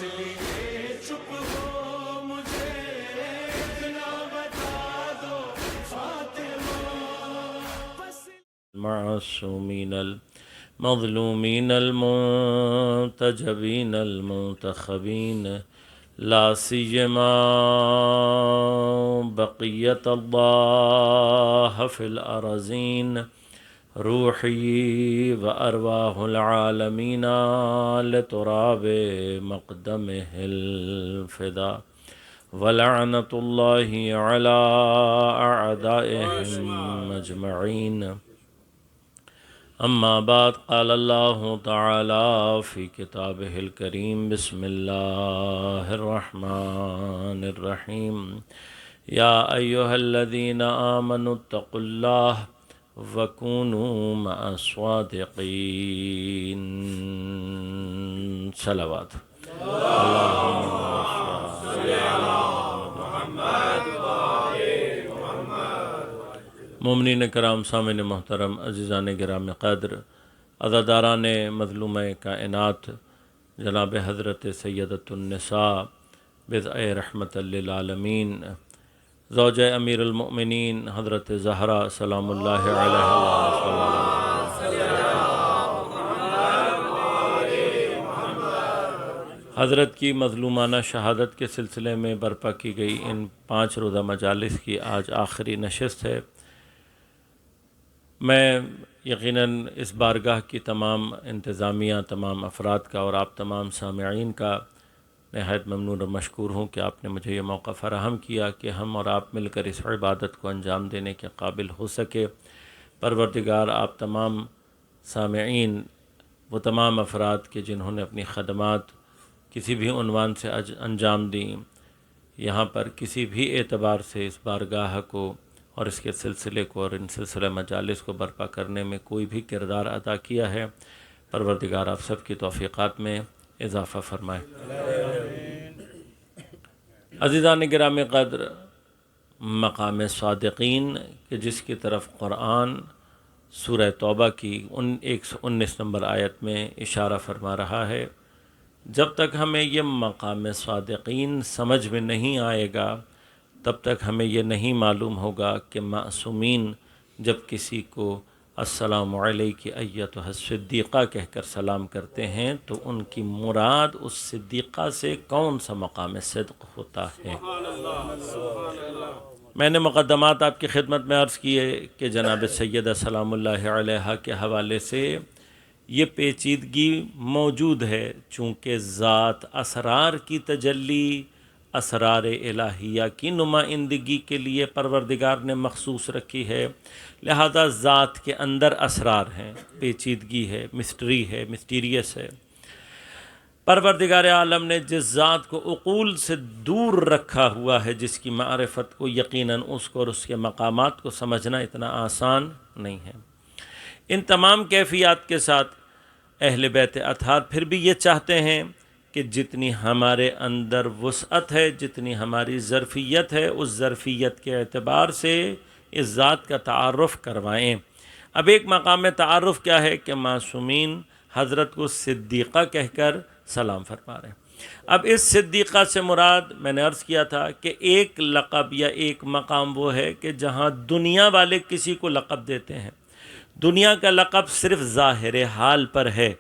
لیے چپ ہو مجھے اتنا بتا دو فاطمہ. المعصومين المظلومين المنتجبين المنتخبين لا سيما بقية الله في الأرضين روحي وأرواح العالمين لتراب مقدمه الفداء ولعنة الله على أعدائهم أجمعين. أما بعد قال الله تعالى في كتابه الكريم بسم الله الرحمن الرحيم يا أيها الذين آمنوا اتقوا الله وكونوا مع الصادقين. صلوات مومنین کرام، سامعین محترم، عزیزان گرامی قدر، عزاداران مظلومہ کائنات، جناب حضرت سیدۃ النساء بضع رحمت للعالمین، زوجہ امیر المؤمنین حضرت زہرا سلام اللہ علیہ حضرت کی مظلومانہ شہادت کے سلسلے میں برپا کی گئی ان 5 روزہ مجالس کی آج آخری نشست ہے. میں یقیناً اس بارگاہ کی تمام انتظامیہ، تمام افراد کا اور آپ تمام سامعین کا نہایت ممنون اور مشکور ہوں کہ آپ نے مجھے یہ موقع فراہم کیا کہ ہم اور آپ مل کر اس عبادت کو انجام دینے کے قابل ہو سکے. پروردگار آپ تمام سامعین، وہ تمام افراد کے جنہوں نے اپنی خدمات کسی بھی عنوان سے انجام دیں، یہاں پر کسی بھی اعتبار سے اس بارگاہ کو اور اس کے سلسلے کو اور ان سلسلہ مجالس کو برپا کرنے میں کوئی بھی کردار ادا کیا ہے، پروردگار آپ سب کی توفیقات میں اضافہ فرمائے. عزیزان گرامی قدر، مقام صادقین کہ جس کی طرف قرآن سورہ توبہ کی 119 نمبر آیت میں اشارہ فرما رہا ہے، جب تک ہمیں یہ مقام صادقین سمجھ میں نہیں آئے گا تب تک ہمیں یہ نہیں معلوم ہوگا کہ معصومین جب کسی کو السلام علیک ایتھا الصدیقہ کہہ کر سلام کرتے ہیں تو ان کی مراد اس صدیقہ سے کون سا مقام صدق ہوتا ہے. میں نے مقدمات آپ کی خدمت میں عرض کیے کہ جناب سیدہ سلام اللہ علیہا کے حوالے سے یہ پیچیدگی موجود ہے، چونکہ ذات اسرار کی تجلی اسرار الہیہ کی نمائندگی کے لیے پروردگار نے مخصوص رکھی ہے، لہذا ذات کے اندر اسرار ہیں، پیچیدگی ہے، مسٹری ہے، مسٹیریس ہے. پروردگار عالم نے جس ذات کو عقول سے دور رکھا ہوا ہے، جس کی معرفت کو یقیناً اس کو اور اس کے مقامات کو سمجھنا اتنا آسان نہیں ہے. ان تمام کیفیات کے ساتھ اہل بیت اطہار پھر بھی یہ چاہتے ہیں کہ جتنی ہمارے اندر وسعت ہے، جتنی ہماری ظرفیت ہے، اس ظرفیت کے اعتبار سے اس ذات کا تعارف کروائیں. اب ایک مقام تعارف کیا ہے کہ معصومین حضرت کو صدیقہ کہہ کر سلام فرما رہے ہیں. اب اس صدیقہ سے مراد میں نے عرض کیا تھا کہ ایک لقب یا ایک مقام وہ ہے کہ جہاں دنیا والے کسی کو لقب دیتے ہیں. دنیا کا لقب صرف ظاہر حال پر ہے،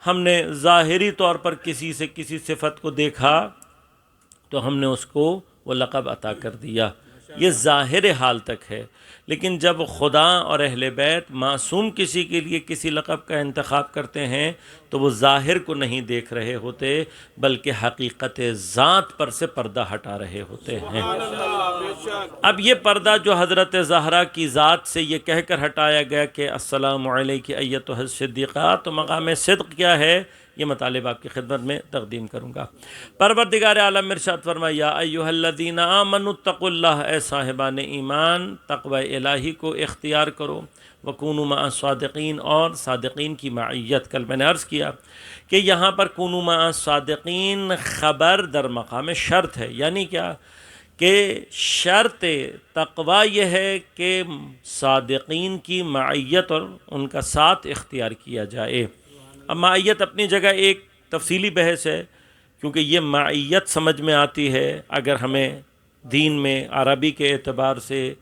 ہم نے ظاہری طور پر کسی سے کسی صفت کو دیکھا تو ہم نے اس کو وہ لقب عطا کر دیا، یہ ظاہر حال تک ہے. لیکن جب خدا اور اہل بیت معصوم کسی کے لیے کسی لقب کا انتخاب کرتے ہیں تو وہ ظاہر کو نہیں دیکھ رہے ہوتے بلکہ حقیقت ذات پر سے پردہ ہٹا رہے ہوتے ہیں. اب یہ پردہ جو حضرت زہرا کی ذات سے یہ کہہ کر ہٹایا گیا کہ السلام علیک ایتھا الصدیقہ، تو مقام صدق کیا ہے یہ مطالب آپ کی خدمت میں تقدیم کروں گا. پروردگار عالم ارشاد فرمایا یا ایھا الذین آمنوا اتقوا اللہ، اے صاحبان ایمان تقوی الہی کو اختیار کرو، وکونوا مع الصادقین، اور صادقین کی معیت. کل میں نے عرض کیا کہ یہاں پر کونوا مع الصادقین خبر در مقام شرط ہے، یعنی کیا کہ شرط تقوی یہ ہے کہ صادقین کی معیت اور ان کا ساتھ اختیار کیا جائے. اب معیت اپنی جگہ ایک تفصیلی بحث ہے کیونکہ یہ معیت سمجھ میں آتی ہے اگر ہمیں دین میں عربی کے اعتبار سے،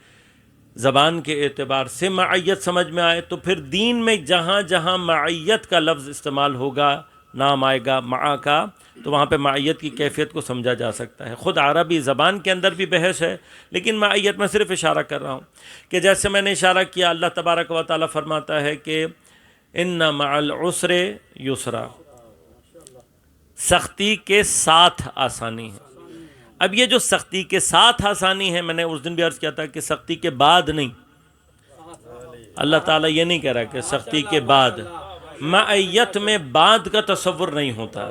زبان کے اعتبار سے معیت سمجھ میں آئے، تو پھر دین میں جہاں جہاں معیت کا لفظ استعمال ہوگا، نام آئے گا معا کا، تو وہاں پہ معیت کی کیفیت کو سمجھا جا سکتا ہے۔ خود عربی زبان کے اندر بھی بحث ہے، لیکن معیت میں صرف اشارہ کر رہا ہوں کہ جیسے میں نے اشارہ کیا، اللہ تبارک و تعالیٰ فرماتا ہے کہ ان مع العسر یسرا، سختی کے ساتھ آسانی ہے۔ اب یہ جو سختی کے ساتھ آسانی ہے، میں نے اس دن بھی عرض کیا تھا کہ سختی کے بعد نہیں، اللہ تعالیٰ یہ نہیں کہہ رہا کہ سختی کے بعد، معیت میں بعد کا تصور نہیں ہوتا۔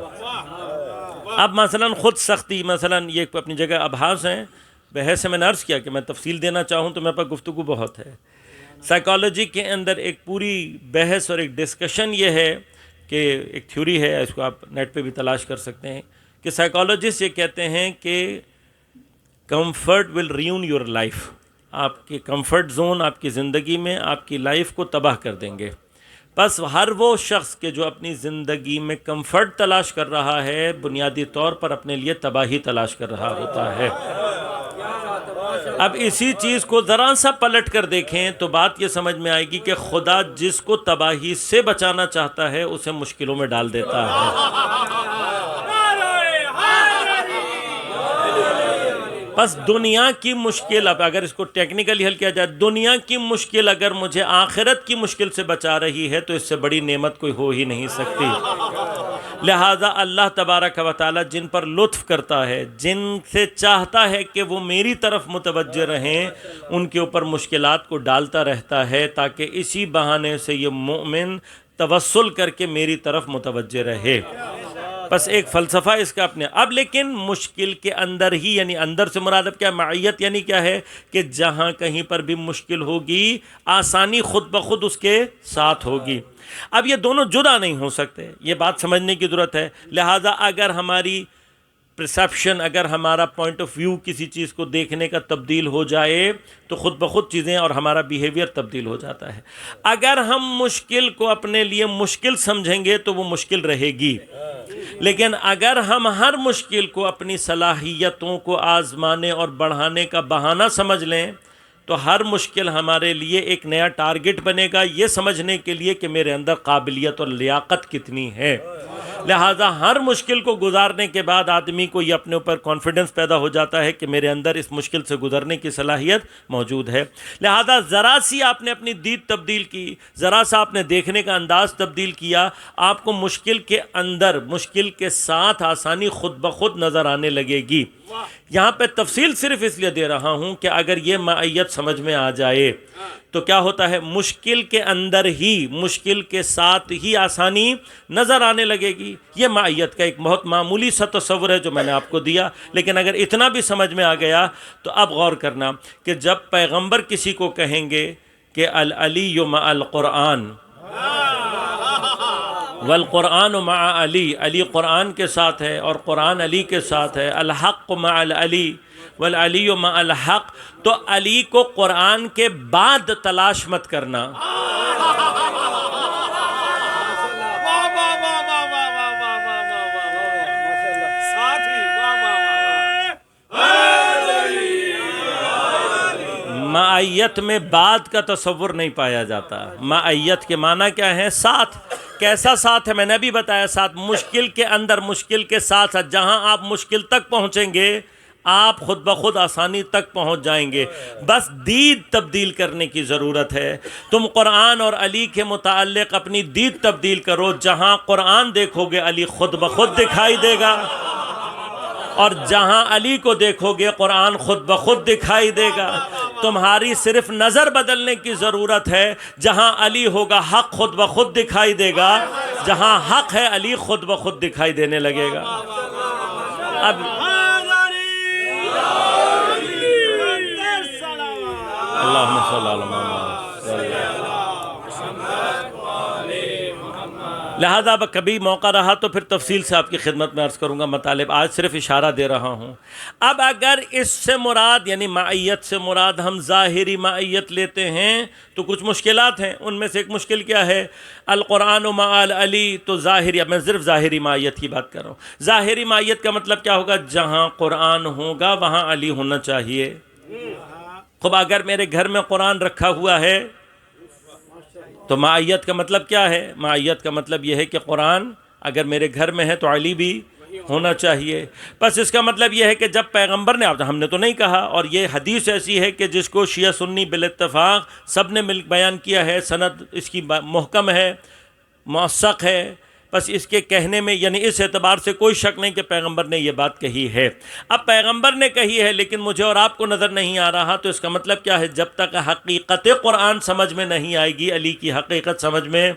اب مثلا خود سختی، مثلا یہ اپنی جگہ ابحاث ہیں، بحث سے میں نے عرض کیا کہ میں تفصیل دینا چاہوں تو میرے پاس گفتگو بہت ہے۔ سائیکالوجی کے اندر ایک پوری بحث اور ایک ڈسکشن یہ ہے کہ ایک تھیوری ہے، اس کو آپ نیٹ پہ بھی تلاش کر سکتے ہیں، کہ سائیکالوجسٹ یہ کہتے ہیں کہ کمفرٹ ول ریون یور لائف، آپ کے کمفرٹ زون آپ کی زندگی میں آپ کی لائف کو تباہ کر دیں گے۔ بس ہر وہ شخص کہ جو اپنی زندگی میں کمفرٹ تلاش کر رہا ہے، بنیادی طور پر اپنے لیے تباہی تلاش کر رہا ہوتا ہے۔ اب اسی چیز کو ذرا سا پلٹ کر دیکھیں تو بات یہ سمجھ میں آئے گی کہ خدا جس کو تباہی سے بچانا چاہتا ہے اسے مشکلوں میں ڈال دیتا ہے۔ بس دنیا کی مشکل، اب اگر اس کو ٹیکنیکلی حل کیا جائے، دنیا کی مشکل اگر مجھے آخرت کی مشکل سے بچا رہی ہے تو اس سے بڑی نعمت کوئی ہو ہی نہیں سکتی۔ لہٰذا اللہ تبارک و تعالیٰ جن پر لطف کرتا ہے، جن سے چاہتا ہے کہ وہ میری طرف متوجہ رہیں، ان کے اوپر مشکلات کو ڈالتا رہتا ہے تاکہ اسی بہانے سے یہ مومن توسل کر کے میری طرف متوجہ رہے۔ بس ایک فلسفہ اس کا اپنے۔ اب لیکن مشکل کے اندر ہی، یعنی اندر سے مراد اب کیا، معیت یعنی کیا ہے کہ جہاں کہیں پر بھی مشکل ہوگی، آسانی خود بخود اس کے ساتھ ہوگی۔ اب یہ دونوں جدا نہیں ہو سکتے، یہ بات سمجھنے کی ضرورت ہے۔ لہٰذا اگر ہماری پرسیپشن، اگر ہمارا پوائنٹ آف ویو کسی چیز کو دیکھنے کا تبدیل ہو جائے تو خود بخود چیزیں اور ہمارا بیہیویئر تبدیل ہو جاتا ہے۔ اگر ہم مشکل کو اپنے لیے مشکل سمجھیں گے تو وہ مشکل رہے گی، لیکن اگر ہم ہر مشکل کو اپنی صلاحیتوں کو آزمانے اور بڑھانے کا بہانہ سمجھ لیں تو ہر مشکل ہمارے لیے ایک نیا ٹارگٹ بنے گا، یہ سمجھنے کے لیے کہ میرے اندر قابلیت اور لیاقت کتنی ہے۔ لہٰذا ہر مشکل کو گزارنے کے بعد آدمی کو یہ اپنے اوپر کانفیڈنس پیدا ہو جاتا ہے کہ میرے اندر اس مشکل سے گزرنے کی صلاحیت موجود ہے۔ لہٰذا ذرا سی آپ نے اپنی دید تبدیل کی، ذرا سا آپ نے دیکھنے کا انداز تبدیل کیا، آپ کو مشکل کے اندر، مشکل کے ساتھ آسانی خود بخود نظر آنے لگے گی۔ یہاں پہ تفصیل صرف اس لیے دے رہا ہوں کہ اگر یہ معیت سمجھ میں آ جائے تو کیا ہوتا ہے، مشکل کے اندر ہی، مشکل کے ساتھ ہی آسانی نظر آنے لگے گی۔ یہ معیت کا ایک بہت معمولی سا تصور ہے جو میں نے آپ کو دیا، لیکن اگر اتنا بھی سمجھ میں آ گیا تو اب غور کرنا کہ جب پیغمبر کسی کو کہیں گے کہ العلی مع القرآن والقرآن مع علی، علی قرآن کے ساتھ ہے اور قرآن علی کے ساتھ ہے، الحق مع العلی والعلی مع الحق، تو علی کو قرآن کے بعد تلاش مت کرنا۔ معیت میں بعد کا تصور نہیں پایا جاتا۔ معیت کے معنی کیا ہے؟ ساتھ۔ کیسا ساتھ ہے؟ میں نے بھی بتایا، ساتھ مشکل کے اندر، مشکل کے ساتھ ساتھ، جہاں آپ مشکل تک پہنچیں گے آپ خود بخود آسانی تک پہنچ جائیں گے۔ بس دید تبدیل کرنے کی ضرورت ہے۔ تم قرآن اور علی کے متعلق اپنی دید تبدیل کرو، جہاں قرآن دیکھو گے علی خود بخود دکھائی دے گا، اور جہاں علی کو دیکھو گے قرآن خود بخود دکھائی دے گا۔ تمہاری صرف نظر بدلنے کی ضرورت ہے، جہاں علی ہوگا حق خود بخود دکھائی دے گا، جہاں حق ہے علی خود بخود دکھائی دینے لگے گا۔ اب اللہم صلی اللہ علیہ وسلم لہذا اب کبھی موقع رہا تو پھر تفصیل سے آپ کی خدمت میں عرض کروں گا مطالب، آج صرف اشارہ دے رہا ہوں۔ اب اگر اس سے مراد یعنی معیت سے مراد ہم ظاہری معیت لیتے ہیں تو کچھ مشکلات ہیں، ان میں سے ایک مشکل کیا ہے؟ القرآن و مع علی، تو ظاہری، اب میں صرف ظاہری معیت کی بات کر رہا ہوں۔ ظاہری معیت کا مطلب کیا ہوگا؟ جہاں قرآن ہوگا وہاں علی ہونا چاہیے۔ خب اگر میرے گھر میں قرآن رکھا ہوا ہے تو معیت کا مطلب کیا ہے؟ معیت کا مطلب یہ ہے کہ قرآن اگر میرے گھر میں ہے تو علی بھی ہونا چاہیے۔ بس اس کا مطلب یہ ہے کہ جب پیغمبر نے، ہم نے تو نہیں کہا، اور یہ حدیث ایسی ہے کہ جس کو شیعہ سنی بالاتفاق سب نے مل بیان کیا ہے، سند اس کی محکم ہے، موثق ہے، بس اس کے کہنے میں یعنی اس اعتبار سے کوئی شک نہیں کہ پیغمبر نے یہ بات کہی ہے۔ اب پیغمبر نے کہی ہے لیکن مجھے اور آپ کو نظر نہیں آ رہا، تو اس کا مطلب کیا ہے؟ جب تک حقیقت قرآن سمجھ میں نہیں آئے گی علی کی حقیقت سمجھ میں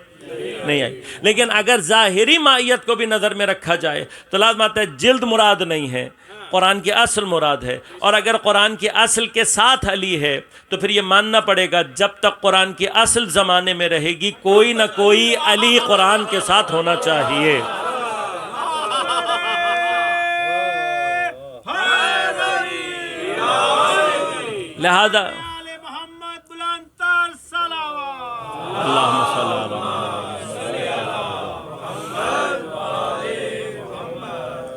نہیں آئی۔ لیکن اگر ظاہری معیت کو بھی نظر میں رکھا جائے تو لازم آتا ہے جلد مراد نہیں ہے، قرآن کی اصل مراد ہے، اور اگر قرآن کی اصل کے ساتھ علی ہے تو پھر یہ ماننا پڑے گا جب تک قرآن کی اصل زمانے میں رہے گی کوئی نہ کوئی علی قرآن کے ساتھ ہونا چاہیے۔ لہذا محمد بلند تر صلوات۔ اللہم صلی اللہ علیہ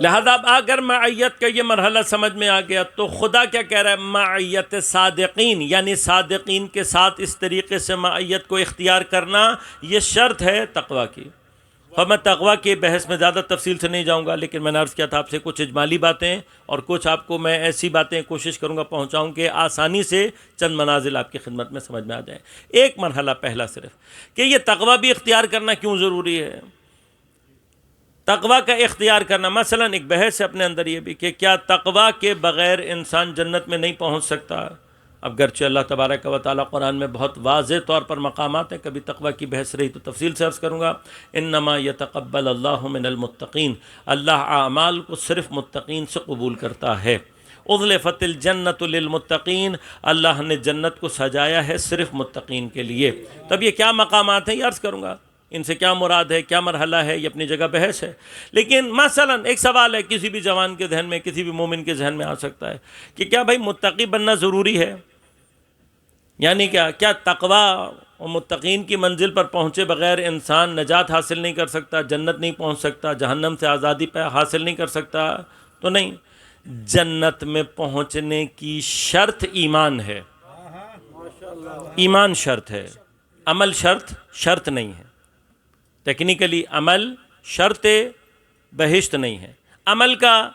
لہذا اب اگر معیت کا یہ مرحلہ سمجھ میں آ گیا تو خدا کیا کہہ رہا ہے؟ معیت صادقین، یعنی صادقین کے ساتھ اس طریقے سے معیت کو اختیار کرنا یہ شرط ہے تقوی کی۔ اور میں تقوی کی بحث میں زیادہ تفصیل سے نہیں جاؤں گا، لیکن میں نے عرض کیا تھا آپ سے کچھ اجمالی باتیں اور کچھ آپ کو میں ایسی باتیں کوشش کروں گا پہنچاؤں کہ آسانی سے چند منازل آپ کی خدمت میں سمجھ میں آ جائیں۔ ایک مرحلہ پہلا صرف کہ یہ تقوی بھی اختیار کرنا کیوں ضروری ہے؟ تقوی کا اختیار کرنا، مثلا ایک بحث ہے اپنے اندر یہ بھی کہ کیا تقوی کے بغیر انسان جنت میں نہیں پہنچ سکتا؟ اب گرچہ اللہ تبارک و تعالیٰ قرآن میں بہت واضح طور پر مقامات ہیں، کبھی تقوی کی بحث رہی تو تفصیل سے عرض کروں گا۔ انما یتقبل اللہ من المتقین، اللہ اعمال کو صرف متقین سے قبول کرتا ہے۔ اضلفت الجنت للمتقین، اللہ نے جنت کو سجایا ہے صرف متقین کے لیے۔ تب یہ کیا مقامات ہیں یہ عرض کروں گا، ان سے کیا مراد ہے، کیا مرحلہ ہے، یہ اپنی جگہ بحث ہے۔ لیکن مثلا ایک سوال ہے کسی بھی جوان کے ذہن میں، کسی بھی مومن کے ذہن میں آ سکتا ہے کہ کیا بھائی متقی بننا ضروری ہے؟ یعنی کیا تقوی اور متقین کی منزل پر پہنچے بغیر انسان نجات حاصل نہیں کر سکتا، جنت نہیں پہنچ سکتا، جہنم سے آزادی پہ حاصل نہیں کر سکتا؟ تو نہیں، جنت میں پہنچنے کی شرط ایمان ہے، ایمان شرط ہے، عمل شرط نہیں ہے۔ ٹیکنیکلی عمل شرط بہشت نہیں ہے۔ عمل کا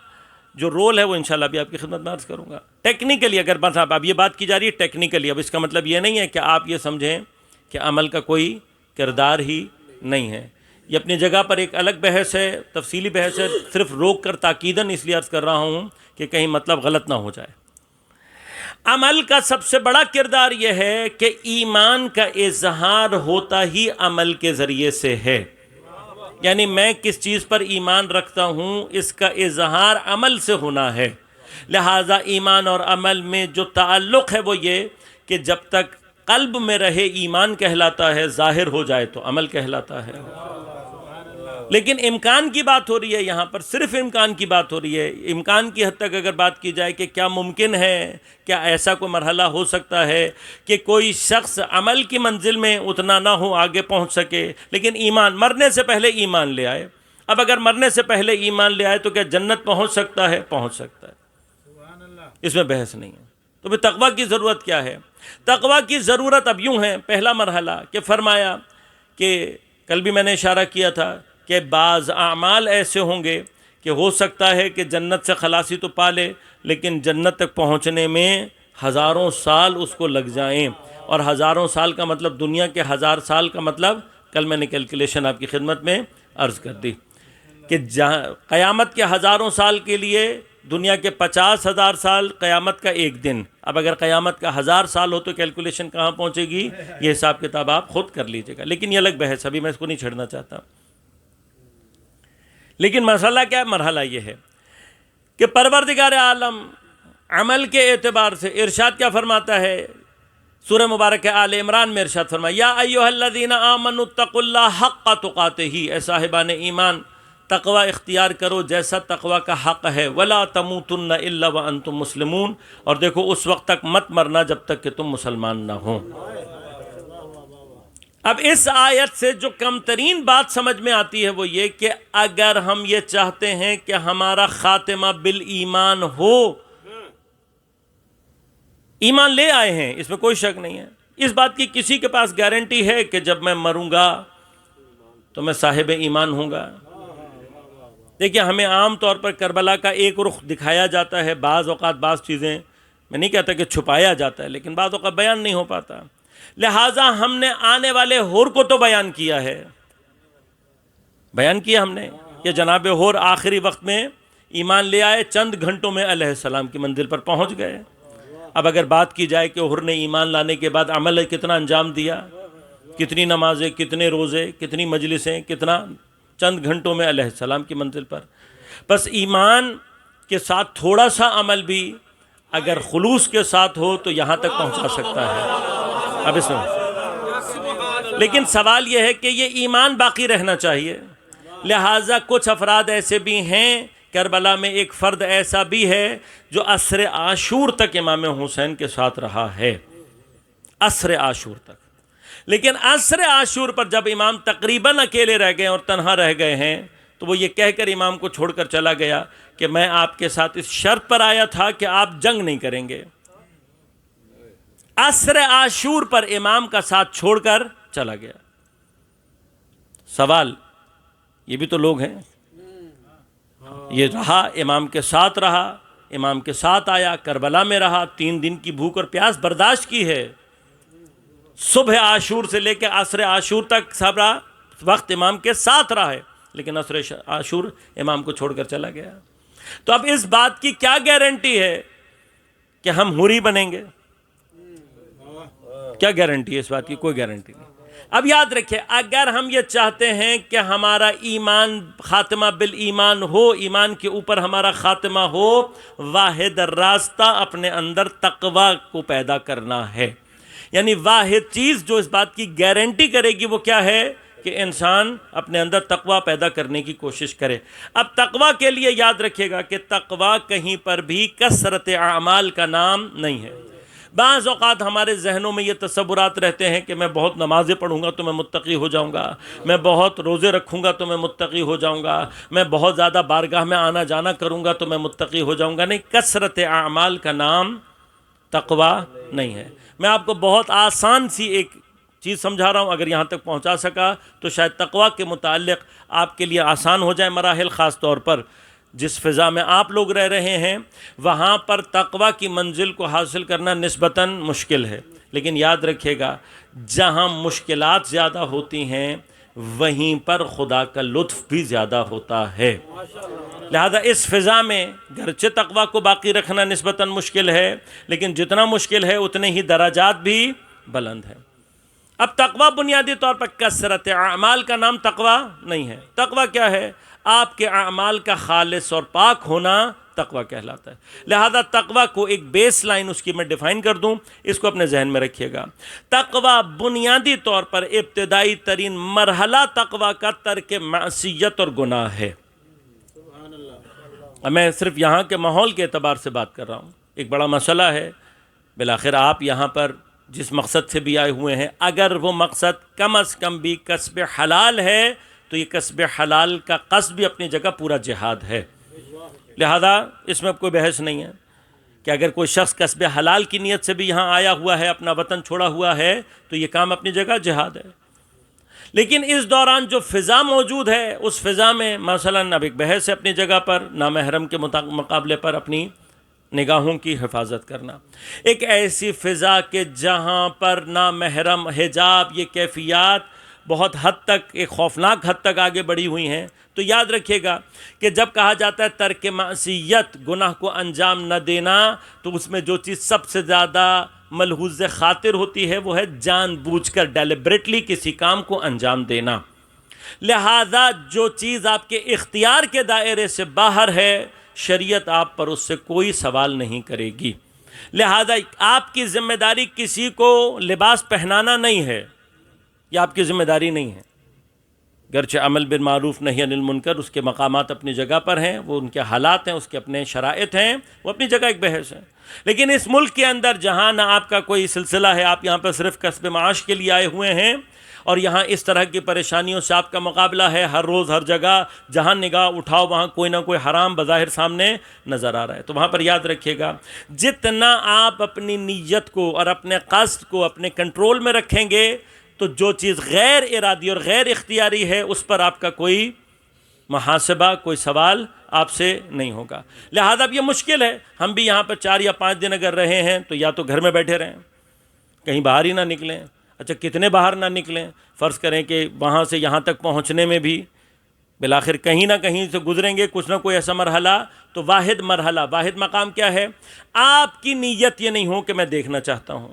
جو رول ہے وہ انشاءاللہ بھی آپ کی خدمت میں عرض کروں گا۔ ٹیکنیکلی اگر بس اب یہ بات کی جا رہی ہے ٹیکنیکلی، اب اس کا مطلب یہ نہیں ہے کہ آپ یہ سمجھیں کہ عمل کا کوئی کردار ہی نہیں ہے۔ یہ اپنی جگہ پر ایک الگ بحث ہے، تفصیلی بحث ہے، صرف روک کر تاکیداً اس لیے عرض کر رہا ہوں کہ کہیں مطلب غلط نہ ہو جائے۔ عمل کا سب سے بڑا کردار یہ ہے کہ ایمان کا اظہار ہوتا ہی عمل کے ذریعے سے ہے، یعنی میں کس چیز پر ایمان رکھتا ہوں اس کا اظہار عمل سے ہونا ہے۔ لہٰذا ایمان اور عمل میں جو تعلق ہے وہ یہ کہ جب تک قلب میں رہے ایمان کہلاتا ہے، ظاہر ہو جائے تو عمل کہلاتا ہے۔ لیکن امکان کی بات ہو رہی ہے یہاں پر، صرف امکان کی بات ہو رہی ہے۔ امکان کی حد تک اگر بات کی جائے کہ کیا ممکن ہے، کیا ایسا کوئی مرحلہ ہو سکتا ہے کہ کوئی شخص عمل کی منزل میں اتنا نہ ہو آگے پہنچ سکے لیکن ایمان، مرنے سے پہلے ایمان لے آئے؟ اب اگر مرنے سے پہلے ایمان لے آئے تو کیا جنت پہنچ سکتا ہے؟ پہنچ سکتا ہے، اس میں بحث نہیں ہے۔ تو پھر تقوی کی ضرورت کیا ہے؟ تقوی کی ضرورت اب یوں ہے، پہلا مرحلہ کہ فرمایا کہ کل بھی میں نے اشارہ کیا تھا کہ بعض اعمال ایسے ہوں گے کہ ہو سکتا ہے کہ جنت سے خلاصی تو پا لے لیکن جنت تک پہنچنے میں ہزاروں سال اس کو لگ جائیں، اور ہزاروں سال کا مطلب دنیا کے 1000 سال کا مطلب کل میں نے کیلکولیشن آپ کی خدمت میں عرض کر دی کہ قیامت کے ہزاروں سال کے لیے دنیا کے 50,000 سال، قیامت کا ایک دن۔ اب اگر قیامت کا 1000 سال ہو تو کیلکولیشن کہاں پہنچے گی؟ یہ حساب کتاب آپ خود کر لیجئے گا، لیکن یہ الگ بحث، ابھی میں اس کو نہیں چھڑنا چاہتا۔ لیکن مسئلہ کیا ہے؟ مرحلہ یہ ہے کہ پروردگار عالم عمل کے اعتبار سے ارشاد کیا فرماتا ہے سورہ مبارک آل عمران میں ارشاد فرمایا یا ایھا الذین آمنوا اتقوا اللہ حق تقاتہ، اے صاحبان ایمان تقوی اختیار کرو جیسا تقوی کا حق ہے، ولا تموتن الا وانتم مسلمون، اور دیکھو اس وقت تک مت مرنا جب تک کہ تم مسلمان نہ ہو۔ اب اس آیت سے جو کم ترین بات سمجھ میں آتی ہے وہ یہ کہ اگر ہم یہ چاہتے ہیں کہ ہمارا خاتمہ بالایمان ہو، ایمان لے آئے ہیں، اس میں کوئی شک نہیں ہے، اس بات کی کسی کے پاس گارنٹی ہے کہ جب میں مروں گا تو میں صاحب ایمان ہوں گا؟ دیکھیں ہمیں عام طور پر کربلا کا ایک رخ دکھایا جاتا ہے، بعض اوقات بعض چیزیں، میں نہیں کہتا کہ چھپایا جاتا ہے، لیکن بعض اوقات بیان نہیں ہو پاتا، لہٰذا ہم نے آنے والے ہور کو تو بیان کیا ہے، بیان کیا ہم نے کہ جناب ہور آخری وقت میں ایمان لے آئے، چند گھنٹوں میں علیہ السلام کی منزل پر پہنچ گئے۔ اب اگر بات کی جائے کہ ہور نے ایمان لانے کے بعد عمل کتنا انجام دیا، کتنی نمازیں، کتنے روزے، کتنی مجلسیں، کتنا، چند گھنٹوں میں علیہ السلام کی منزل پر۔ بس ایمان کے ساتھ تھوڑا سا عمل بھی اگر خلوص کے ساتھ ہو تو یہاں تک پہنچا سکتا ہے۔ اب اس میں لیکن سوال یہ ہے کہ یہ ایمان باقی رہنا چاہیے، لہٰذا کچھ افراد ایسے بھی ہیں، کربلا میں ایک فرد ایسا بھی ہے جو عصر عاشور تک امام حسین کے ساتھ رہا ہے، عصر عاشور تک، لیکن عصر عاشور پر جب امام تقریباً اکیلے رہ گئے اور تنہا رہ گئے ہیں تو وہ یہ کہہ کر امام کو چھوڑ کر چلا گیا کہ میں آپ کے ساتھ اس شرط پر آیا تھا کہ آپ جنگ نہیں کریں گے۔ عصر عاشور پر امام کا ساتھ چھوڑ کر چلا گیا۔ سوال، یہ بھی تو لوگ ہیں، یہ رہا، امام کے ساتھ رہا، امام کے ساتھ آیا، کربلا میں رہا، 3 دن کی بھوک اور پیاس برداشت کی ہے، صبح عاشور سے لے کے عصر عاشور تک سارا وقت امام کے ساتھ رہا ہے، لیکن عصر عاشور امام کو چھوڑ کر چلا گیا۔ تو اب اس بات کی کیا گارنٹی ہے کہ ہم حوری بنیں گے؟ کیا گارنٹی ہے اس بات کی؟ کوئی گارنٹی نہیں۔ اب یاد رکھیں، اگر ہم یہ چاہتے ہیں کہ ہمارا ایمان خاتمہ بالایمان ہو، ایمان کے اوپر ہمارا خاتمہ ہو، واحد راستہ اپنے اندر تقوی کو پیدا کرنا ہے، یعنی واحد چیز جو اس بات کی گارنٹی کرے گی وہ کیا ہے کہ انسان اپنے اندر تقوی پیدا کرنے کی کوشش کرے۔ اب تقوی کے لیے یاد رکھیے گا کہ تقوی کہیں پر بھی کثرت اعمال کا نام نہیں ہے۔ بعض اوقات ہمارے ذہنوں میں یہ تصورات رہتے ہیں کہ میں بہت نمازیں پڑھوں گا تو میں متقی ہو جاؤں گا، میں بہت روزے رکھوں گا تو میں متقی ہو جاؤں گا، میں بہت زیادہ بارگاہ میں آنا جانا کروں گا تو میں متقی ہو جاؤں گا۔ نہیں، کثرت اعمال کا نام تقوی نہیں ہے۔ میں آپ کو بہت آسان سی ایک چیز سمجھا رہا ہوں، اگر یہاں تک پہنچا سکا تو شاید تقوی کے متعلق آپ کے لیے آسان ہو جائے مراحل، خاص طور پر جس فضا میں آپ لوگ رہ رہے ہیں وہاں پر تقوی کی منزل کو حاصل کرنا نسبتاً مشکل ہے، لیکن یاد رکھیے گا جہاں مشکلات زیادہ ہوتی ہیں وہیں پر خدا کا لطف بھی زیادہ ہوتا ہے۔ لہذا اس فضا میں گرچہ تقوی کو باقی رکھنا نسبتاً مشکل ہے، لیکن جتنا مشکل ہے اتنے ہی درجات بھی بلند ہیں۔ اب تقوی بنیادی طور پر کثرت اعمال کا نام تقوی نہیں ہے۔ تقوی کیا ہے؟ آپ کے اعمال کا خالص اور پاک ہونا تقوی کہلاتا ہے۔ لہذا تقوی کو ایک بیس لائن اس کی میں ڈیفائن کر دوں، اس کو اپنے ذہن میں رکھیے گا۔ تقوی بنیادی طور پر ابتدائی ترین مرحلہ تقوی کا ترک معصیت اور گناہ ہے۔ میں صرف یہاں کے ماحول کے اعتبار سے بات کر رہا ہوں، ایک بڑا مسئلہ ہے، بالآخر آپ یہاں پر جس مقصد سے بھی آئے ہوئے ہیں، اگر وہ مقصد کم از کم بھی کسب حلال ہے تو یہ کسب حلال کا قصد بھی اپنی جگہ پورا جہاد ہے۔ لہذا اس میں کوئی بحث نہیں ہے کہ اگر کوئی شخص کسب حلال کی نیت سے بھی یہاں آیا ہوا ہے، اپنا وطن چھوڑا ہوا ہے، تو یہ کام اپنی جگہ جہاد ہے۔ لیکن اس دوران جو فضا موجود ہے اس فضا میں مثلاً اب ایک بحث ہے اپنی جگہ پر، نامحرم کے مقابلے پر اپنی نگاہوں کی حفاظت کرنا، ایک ایسی فضا کہ جہاں پر نامحرم، حجاب، یہ کیفیات بہت حد تک، ایک خوفناک حد تک آگے بڑھی ہوئی ہیں۔ تو یاد رکھیے گا کہ جب کہا جاتا ہے ترک معصیت، گناہ کو انجام نہ دینا، تو اس میں جو چیز سب سے زیادہ ملحوظ خاطر ہوتی ہے وہ ہے جان بوجھ کر ڈیلیبریٹلی کسی کام کو انجام دینا۔ لہذا جو چیز آپ کے اختیار کے دائرے سے باہر ہے، شریعت آپ پر اس سے کوئی سوال نہیں کرے گی۔ لہذا آپ کی ذمہ داری کسی کو لباس پہنانا نہیں ہے، یہ آپ کی ذمہ داری نہیں ہے۔ گرچہ عمل بالمعروف نہی عن المنکر اس کے مقامات اپنی جگہ پر ہیں، وہ ان کے حالات ہیں، اس کے اپنے شرائط ہیں، وہ اپنی جگہ ایک بحث ہے، لیکن اس ملک کے اندر جہاں نہ آپ کا کوئی سلسلہ ہے، آپ یہاں پر صرف کسب معاش کے لیے آئے ہوئے ہیں، اور یہاں اس طرح کی پریشانیوں سے آپ کا مقابلہ ہے، ہر روز ہر جگہ جہاں نگاہ اٹھاؤ وہاں کوئی نہ کوئی حرام بظاہر سامنے نظر آ رہا ہے، تو وہاں پر یاد رکھیے گا جتنا آپ اپنی نیت کو اور اپنے قصد کو اپنے کنٹرول میں رکھیں گے تو جو چیز غیر ارادی اور غیر اختیاری ہے اس پر آپ کا کوئی محاسبہ، کوئی سوال آپ سے نہیں ہوگا۔ لہذا اب یہ مشکل ہے، ہم بھی یہاں پر 4 یا 5 دن اگر رہے ہیں تو یا تو گھر میں بیٹھے رہیں، کہیں باہر ہی نہ نکلیں۔ اچھا کتنے باہر نہ نکلیں؟ فرض کریں کہ وہاں سے یہاں تک پہنچنے میں بھی بالآخر کہیں نہ کہیں سے گزریں گے، کچھ نہ کوئی ایسا مرحلہ، تو واحد مرحلہ، واحد مقام کیا ہے؟ آپ کی نیت یہ نہیں ہو کہ میں دیکھنا چاہتا ہوں،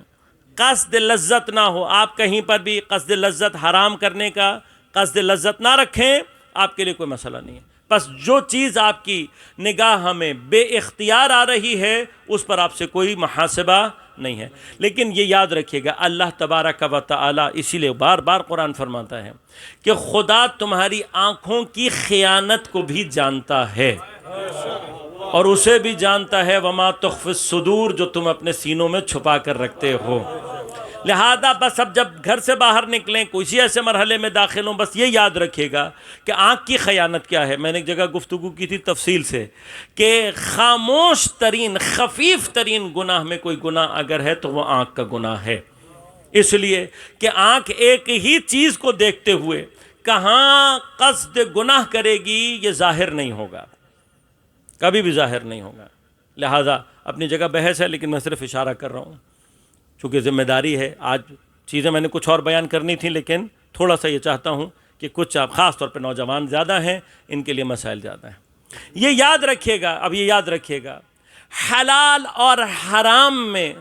قصد لذت نہ ہو، آپ کہیں پر بھی قصد لذت حرام کرنے کا قصد لذت نہ رکھیں، آپ کے لیے کوئی مسئلہ نہیں ہے۔ بس جو چیز آپ کی نگاہ میں بے اختیار آ رہی ہے اس پر آپ سے کوئی محاسبہ نہیں ہے، لیکن یہ یاد رکھیے گا اللہ تبارک و تعالی اسی لیے بار بار قرآن فرماتا ہے کہ خدا تمہاری آنکھوں کی خیانت کو بھی جانتا ہے اور اسے بھی جانتا ہے وما تخفی الصدور، جو تم اپنے سینوں میں چھپا کر رکھتے ہو۔ لہذا بس اب جب گھر سے باہر نکلیں، کسی ایسے مرحلے میں داخل ہوں، بس یہ یاد رکھیے گا کہ آنکھ کی خیانت کیا ہے۔ میں نے ایک جگہ گفتگو کی تھی تفصیل سے کہ خاموش ترین خفیف ترین گناہ میں کوئی گناہ اگر ہے تو وہ آنکھ کا گناہ ہے، اس لیے کہ آنکھ ایک ہی چیز کو دیکھتے ہوئے کہاں قصد گناہ کرے گی یہ ظاہر نہیں ہوگا، کبھی بھی ظاہر نہیں ہوگا۔ لہذا اپنی جگہ بحث ہے لیکن میں صرف اشارہ کر رہا ہوں، چونکہ ذمہ داری ہے۔ آج چیزیں میں نے کچھ اور بیان کرنی تھیں لیکن تھوڑا سا یہ چاہتا ہوں کہ کچھ آپ خاص طور پہ نوجوان زیادہ ہیں، ان کے لیے مسائل زیادہ ہیں۔ یہ یاد رکھیے گا، اب یہ یاد رکھیے گا حلال اور حرام میں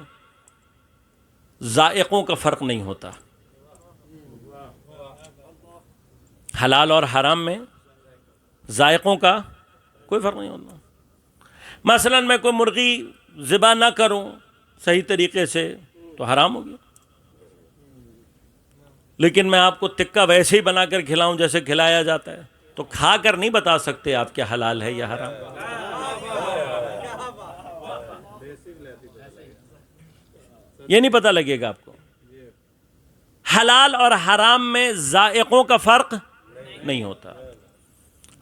ذائقوں کا فرق نہیں ہوتا۔ حلال اور حرام میں ذائقوں کا کوئی فرق نہیں ہوتا۔ مثلا میں کوئی مرغی ذبح نہ کروں صحیح طریقے سے تو حرام ہوگی، لیکن میں آپ کو تکہ ویسے ہی بنا کر کھلاؤں جیسے کھلایا جاتا ہے تو کھا کر نہیں بتا سکتے آپ کے حلال ہے یا حرام۔ یہ نہیں پتہ لگے گا آپ کو۔ حلال اور حرام میں ذائقوں کا فرق نہیں ہوتا،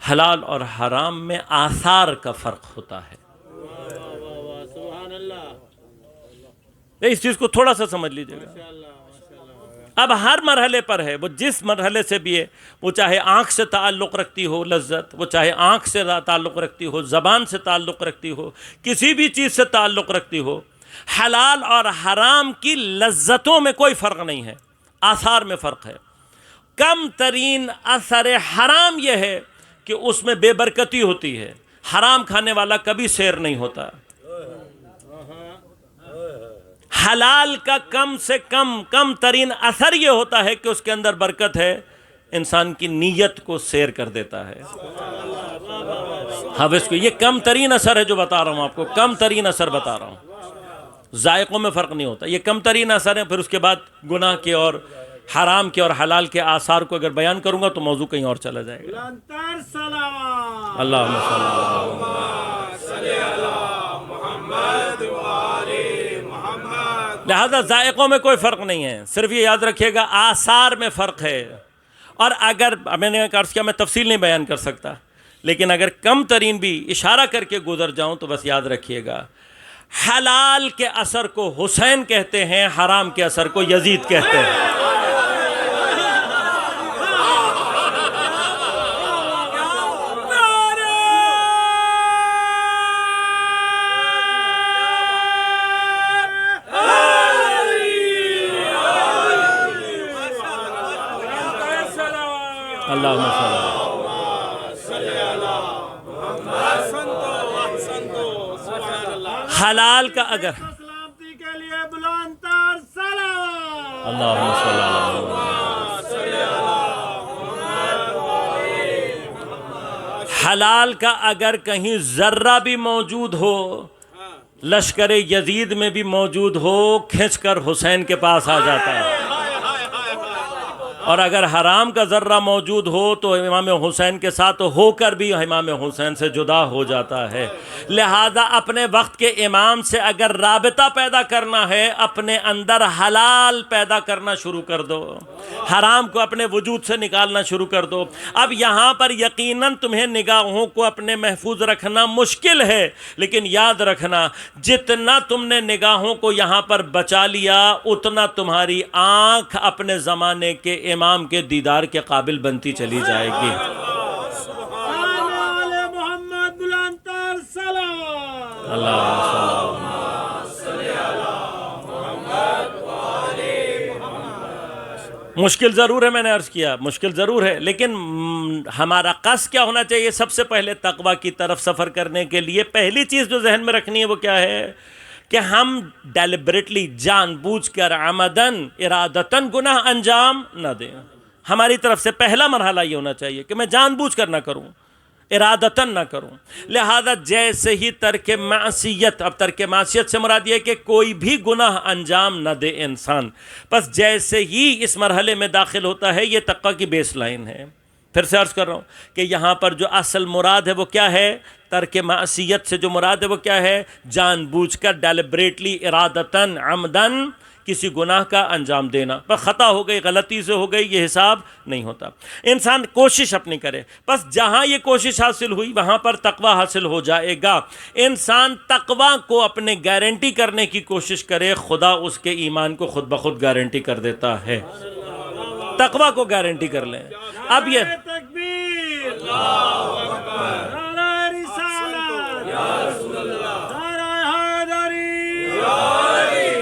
حلال اور حرام میں آثار کا فرق ہوتا ہے۔ اس چیز کو تھوڑا سا سمجھ لیجیے گا۔ اب ہر مرحلے پر ہے، وہ جس مرحلے سے بھی ہے، وہ چاہے آنکھ سے تعلق رکھتی ہو لذت، وہ چاہے آنکھ سے تعلق رکھتی ہو، زبان سے تعلق رکھتی ہو، کسی بھی چیز سے تعلق رکھتی ہو، حلال اور حرام کی لذتوں میں کوئی فرق نہیں ہے، آثار میں فرق ہے۔ کم ترین اثر حرام یہ ہے کہ اس میں بے برکتی ہوتی ہے، حرام کھانے والا کبھی سیر نہیں ہوتا۔ حلال کا کم سے کم ترین اثر یہ ہوتا ہے کہ اس کے اندر برکت ہے، انسان کی نیت کو سیر کر دیتا ہے، حوث کو۔ یہ کم ترین اثر ہے جو بتا رہا ہوں آپ کو، کم ترین اثر بتا رہا ہوں، ذائقوں میں فرق نہیں ہوتا، یہ کم ترین اثر ہے۔ پھر اس کے بعد گناہ کے اور حرام کے اور حلال کے آثار کو اگر بیان کروں گا تو موضوع کہیں اور چلا جائے گا۔ اللہم صلی اللہ محمد لہذا ذائقوں میں کوئی فرق نہیں ہے، صرف یہ یاد رکھیے گا آثار میں فرق ہے۔ اور اگر میں نے عرض کیا میں تفصیل نہیں بیان کر سکتا، لیکن اگر کم ترین بھی اشارہ کر کے گزر جاؤں تو بس یاد رکھیے گا حلال کے اثر کو حسین کہتے ہیں، حرام کے اثر کو یزید کہتے ہیں۔ اللہم صلی حلال کا اگر سلامتی کے لیے بلند تر صلوات۔ اللہم صلی حلال کا اگر کہیں ذرہ بھی موجود ہو لشکر یزید میں بھی موجود ہو کھنچ کر حسین کے پاس آ جاتا ہے، اور اگر حرام کا ذرہ موجود ہو تو امام حسین کے ساتھ ہو کر بھی امام حسین سے جدا ہو جاتا ہے۔ لہذا اپنے وقت کے امام سے اگر رابطہ پیدا کرنا ہے، اپنے اندر حلال پیدا کرنا شروع کر دو، حرام کو اپنے وجود سے نکالنا شروع کر دو۔ اب یہاں پر یقیناً تمہیں نگاہوں کو اپنے محفوظ رکھنا مشکل ہے، لیکن یاد رکھنا جتنا تم نے نگاہوں کو یہاں پر بچا لیا، اتنا تمہاری آنکھ اپنے زمانے کے امام کے دیدار کے قابل بنتی چلی جائے گی۔ آل محمد بلند تر صلوات۔ اللہ مشکل ضرور ہے، میں نے عرض کیا مشکل ضرور ہے، لیکن ہمارا قصد کیا ہونا چاہیے؟ سب سے پہلے تقویٰ کی طرف سفر کرنے کے لیے پہلی چیز جو ذہن میں رکھنی ہے وہ کیا ہے کہ ہم ڈیلیبریٹلی جان بوجھ کر عمدن ارادتاً گناہ انجام نہ دیں۔ ہماری طرف سے پہلا مرحلہ یہ ہونا چاہیے کہ میں جان بوجھ کر نہ کروں، ارادتاً نہ کروں۔ لہذا جیسے ہی ترک معصیت، اب ترک معصیت سے مراد یہ کہ کوئی بھی گناہ انجام نہ دے انسان، بس جیسے ہی اس مرحلے میں داخل ہوتا ہے، یہ تقویٰ کی بیس لائن ہے۔ پھر سے عرض کر رہا ہوں کہ یہاں پر جو اصل مراد ہے وہ کیا ہے؟ ترک معصیت سے جو مراد ہے وہ کیا ہے؟ جان بوجھ کر ڈیلیبریٹلی ارادتاً عمدن کسی گناہ کا انجام دینا۔ پر خطا ہو گئی، غلطی سے ہو گئی، یہ حساب نہیں ہوتا۔ انسان کوشش اپنی کرے، بس جہاں یہ کوشش حاصل ہوئی وہاں پر تقویٰ حاصل ہو جائے گا۔ انسان تقویٰ کو اپنے گارنٹی کرنے کی کوشش کرے، خدا اس کے ایمان کو خود بخود گارنٹی کر دیتا ہے۔ تقویٰ کو گارنٹی کر لیں۔ اب یہ تکبیر، نعرہ رسالت، نعرہ حیدری،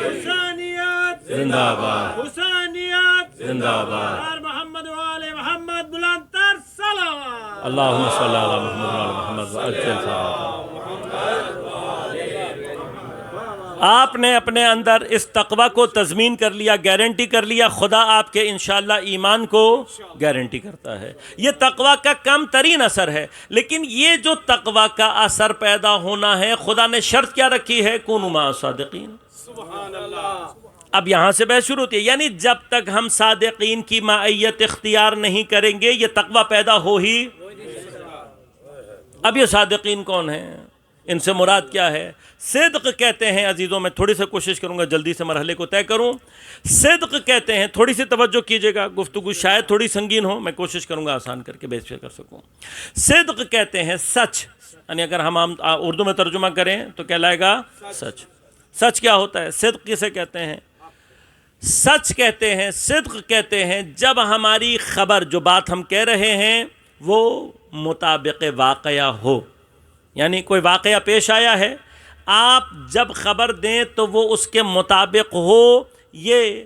حسینیت زندہ باد، حسینیت زندہ باد۔ اور محمد و آل محمد بلند تر صلوات۔ اللہم صلی علی محمد و آل محمد وعجل فرجهم۔ آپ نے اپنے اندر اس تقویٰ کو تضمین کر لیا، گارنٹی کر لیا، خدا آپ کے انشاءاللہ ایمان کو گارنٹی کرتا ہے۔ یہ تقویٰ کا کم ترین اثر ہے، لیکن یہ جو تقویٰ کا اثر پیدا ہونا ہے، خدا نے شرط کیا رکھی ہے؟ کونوا مع الصادقین۔ اب یہاں سے بحث شروع ہوتی ہے، یعنی جب تک ہم صادقین کی معیت اختیار نہیں کریں گے یہ تقویٰ پیدا ہو ہی۔ اب یہ صادقین کون ہیں؟ ان سے مراد کیا ہے؟ صدق کہتے ہیں عزیزوں، میں تھوڑی سی کوشش کروں گا جلدی سے مرحلے کو طے کروں۔ صدق کہتے ہیں، تھوڑی سی توجہ کیجئے گا، گفتگو شاید تھوڑی سنگین ہو، میں کوشش کروں گا آسان کر کے بیس پہ کر سکوں۔ صدق کہتے ہیں سچ، یعنی اگر ہم اردو میں ترجمہ کریں تو کہلائے گا سچ۔ سچ کیا ہوتا ہے؟ صدق کسے کہتے ہیں؟ سچ کہتے ہیں، صدق کہتے ہیں جب ہماری خبر، جو بات ہم کہہ رہے ہیں وہ مطابق واقعہ ہو، یعنی کوئی واقعہ پیش آیا ہے، آپ جب خبر دیں تو وہ اس کے مطابق ہو، یہ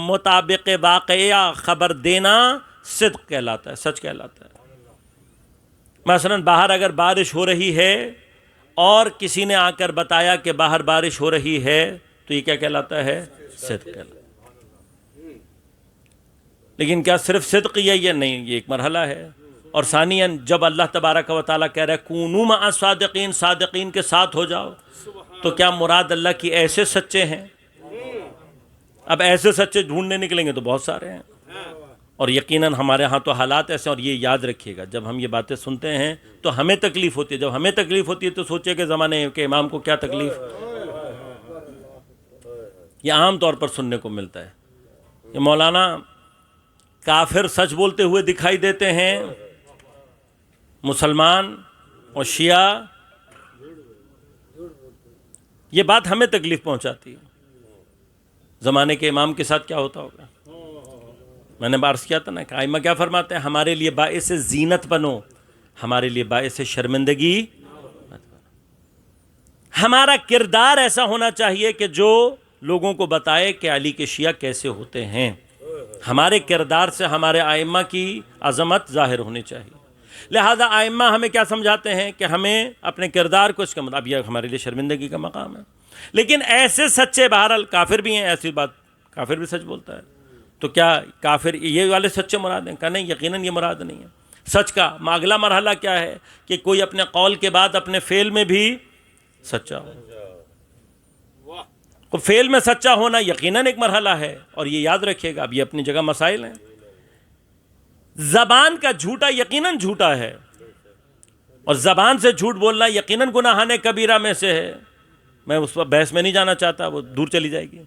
مطابق واقعہ خبر دینا صدق کہلاتا ہے، سچ کہلاتا ہے۔ مثلا باہر اگر بارش ہو رہی ہے اور کسی نے آ کر بتایا کہ باہر بارش ہو رہی ہے تو یہ کیا کہلاتا ہے؟ صدق کہلاتا ہے۔ لیکن کیا صرف صدق یہ نہیں، یہ ایک مرحلہ ہے۔ اور ثانیاً جب اللہ تبارک و تعالیٰ کہہ رہا ہے کونوا مع الصادقین، صادقین کے ساتھ ہو جاؤ، تو کیا مراد اللہ کی ایسے سچے ہیں؟ اب ایسے سچے ڈھونڈنے نکلیں گے تو بہت سارے ہیں، اور یقیناً ہمارے ہاں تو حالات ایسے ہیں۔ اور یہ یاد رکھیے گا، جب ہم یہ باتیں سنتے ہیں تو ہمیں تکلیف ہوتی ہے، جب ہمیں تکلیف ہوتی ہے تو سوچے کہ زمانے کے امام کو کیا تکلیف۔ یہ عام طور پر سننے کو ملتا ہے کہ مولانا کافر سچ بولتے ہوئے دکھائی دیتے ہیں، مسلمان اور شیعہ، یہ بات ہمیں تکلیف پہنچاتی ہے۔ زمانے کے امام کے ساتھ کیا ہوتا ہوگا؟ میں نے عرض کیا تھا نا کہ ائمہ کیا فرماتے ہیں؟ ہمارے لیے باعث زینت بنو، ہمارے لیے باعث شرمندگی مت بنو۔ ہمارا کردار ایسا ہونا چاہیے کہ جو لوگوں کو بتائے کہ علی کے شیعہ کیسے ہوتے ہیں۔ ہمارے کردار سے ہمارے ائمہ کی عظمت ظاہر ہونی چاہیے۔ لہذا ائمہ ہمیں کیا سمجھاتے ہیں کہ ہمیں اپنے کردار کو، اس کا مطلب یہ ہمارے لیے شرمندگی کا مقام ہے۔ لیکن ایسے سچے، بہرحال کافر بھی ہیں، ایسی بات، کافر بھی سچ بولتا ہے، تو کیا کافر یہ والے سچے مراد ہیں؟ کہ نہیں، یقیناً یہ مراد نہیں ہے۔ سچ کا اگلا مرحلہ کیا ہے کہ کوئی اپنے قول کے بعد اپنے فعل میں بھی سچا ہو۔ فعل میں سچا ہونا یقیناً ایک مرحلہ ہے، اور یہ یاد رکھیے گا، اب یہ اپنی جگہ مسائل ہیں۔ زبان کا جھوٹا یقیناً جھوٹا ہے، اور زبان سے جھوٹ بولنا یقیناً گناہان کبیرہ میں سے ہے۔ میں اس پر بحث میں نہیں جانا چاہتا، وہ دور چلی جائے گی،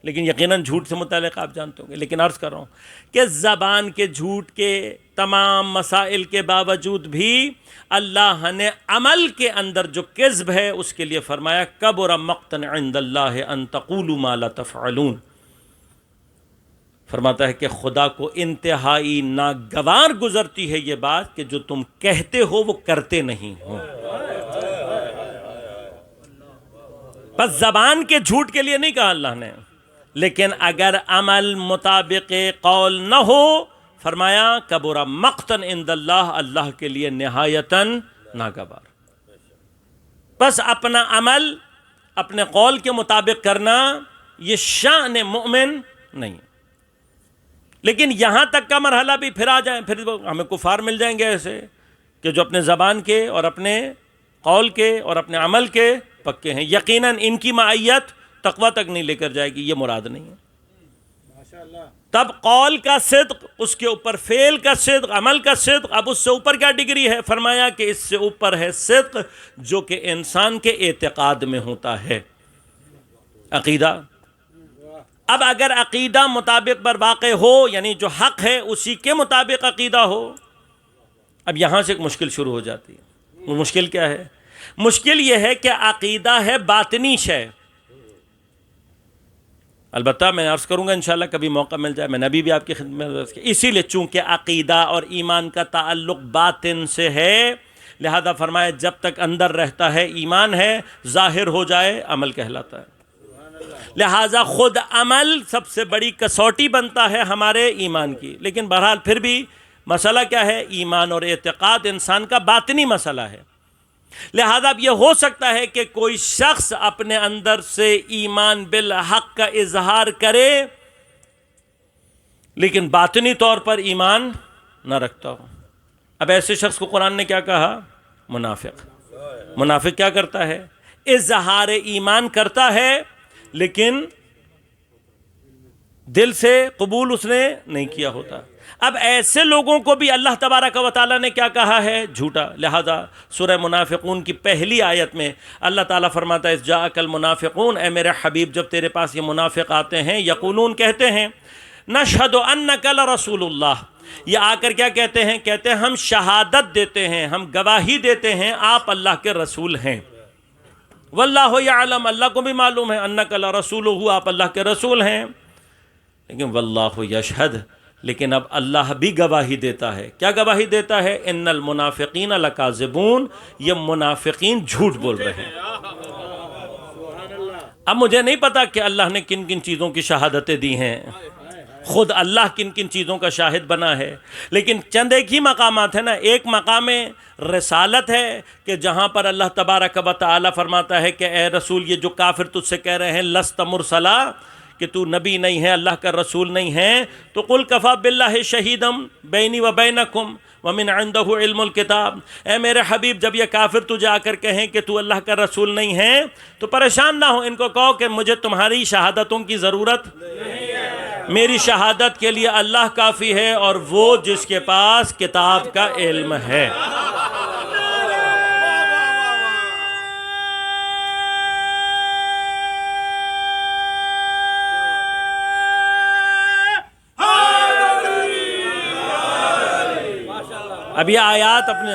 لیکن یقیناً جھوٹ سے متعلق آپ جانتے ہوں گے۔ لیکن عرض کر رہا ہوں کہ زبان کے جھوٹ کے تمام مسائل کے باوجود بھی اللہ نے عمل کے اندر جو کذب ہے اس کے لیے فرمایا کبر مقتا عند اللہ ان تقولوا ما لا تفعلون۔ فرماتا ہے کہ خدا کو انتہائی ناگوار گزرتی ہے یہ بات کہ جو تم کہتے ہو وہ کرتے نہیں ہو۔ بس زبان کے جھوٹ کے لیے نہیں کہا اللہ نے، لیکن اگر عمل مطابق قول نہ ہو، فرمایا کبر مقتا عند اللہ، اللہ کے لیے نہایتاً ناگوار۔ بس اپنا عمل اپنے قول کے مطابق کرنا یہ شأن مومن نہیں، لیکن یہاں تک کا مرحلہ بھی پھر آ جائیں، پھر ہمیں کفار مل جائیں گے ایسے کہ جو اپنے زبان کے اور اپنے قول کے اور اپنے عمل کے پکے ہیں، یقیناً ان کی معیت تقوی تک نہیں لے کر جائے گی، یہ مراد نہیں ہے۔ تب قول کا صدق، اس کے اوپر فعل کا صدق، عمل کا صدق، اب اس سے اوپر کیا ڈگری ہے؟ فرمایا کہ اس سے اوپر ہے صدق جو کہ انسان کے اعتقاد میں ہوتا ہے، عقیدہ۔ اب اگر عقیدہ مطابق پر واقع ہو، یعنی جو حق ہے اسی کے مطابق عقیدہ ہو، اب یہاں سے ایک مشکل شروع ہو جاتی ہے۔ وہ مشکل کیا ہے؟ مشکل یہ ہے کہ عقیدہ ہے باطنی شے۔ البتہ میں عرض کروں گا انشاءاللہ کبھی موقع مل جائے، میں نے ابھی بھی آپ کی خدمت میں عرض کیا، اسی لیے چونکہ عقیدہ اور ایمان کا تعلق باطن سے ہے، لہذا فرمایا جب تک اندر رہتا ہے ایمان ہے، ظاہر ہو جائے عمل کہلاتا ہے۔ لہذا خود عمل سب سے بڑی کسوٹی بنتا ہے ہمارے ایمان کی، لیکن بہرحال پھر بھی مسئلہ کیا ہے؟ ایمان اور اعتقاد انسان کا باطنی مسئلہ ہے۔ لہذا اب یہ ہو سکتا ہے کہ کوئی شخص اپنے اندر سے ایمان بالحق کا اظہار کرے لیکن باطنی طور پر ایمان نہ رکھتا ہو۔ اب ایسے شخص کو قرآن نے کیا کہا؟ منافق۔ منافق کیا کرتا ہے؟ اظہار ایمان کرتا ہے لیکن دل سے قبول اس نے نہیں کیا ہوتا۔ اب ایسے لوگوں کو بھی اللہ تبارک و تعالیٰ نے کیا کہا ہے؟ جھوٹا۔ لہذا سورہ منافقون کی پہلی آیت میں اللہ تعالیٰ فرماتا ہے اذ جاءک المنافقون، اے میرے حبیب جب تیرے پاس یہ منافق آتے ہیں، یقولون کہتے ہیں نشہد انک لرسول اللہ، یہ آ کر کیا کہتے ہیں؟ کہتے ہیں ہم شہادت دیتے ہیں، ہم گواہی دیتے ہیں آپ اللہ کے رسول ہیں۔ واللہ یعلم، اللہ کو بھی معلوم ہے، انک لرسولہ، آپ اللہ کے رسول ہیں، لیکن واللہ یشہد، لیکن اب اللہ بھی گواہی دیتا ہے۔ کیا گواہی دیتا ہے؟ ان المنافقین لکاذبون، یہ منافقین جھوٹ بول رہے ہیں۔ اب مجھے نہیں پتا کہ اللہ نے کن کن چیزوں کی شہادتیں دی ہیں، خود اللہ کن کن چیزوں کا شاہد بنا ہے، لیکن چند ایک ہی مقامات ہیں نا۔ ایک مقام رسالت ہے کہ جہاں پر اللہ تبارک و تعالی فرماتا ہے کہ اے رسول، یہ جو کافر تجھ سے کہہ رہے ہیں لست مرسلا، کہ تو نبی نہیں ہے، اللہ کا رسول نہیں ہے، تو قل کفا باللہ شہیدم بینی و بینکم ومن عنده علم الکتاب، اے میرے حبیب جب یہ کافر تجھے آ کر کہیں کہ تو اللہ کا رسول نہیں ہے تو پریشان نہ ہو، ان کو کہو کہ مجھے تمہاری شہادتوں کی ضرورت نہیں ہے، میری شہادت کے لیے اللہ کافی ہے اور وہ جس کے پاس کتاب کا علم ہے۔ اب یہ آیات اپنے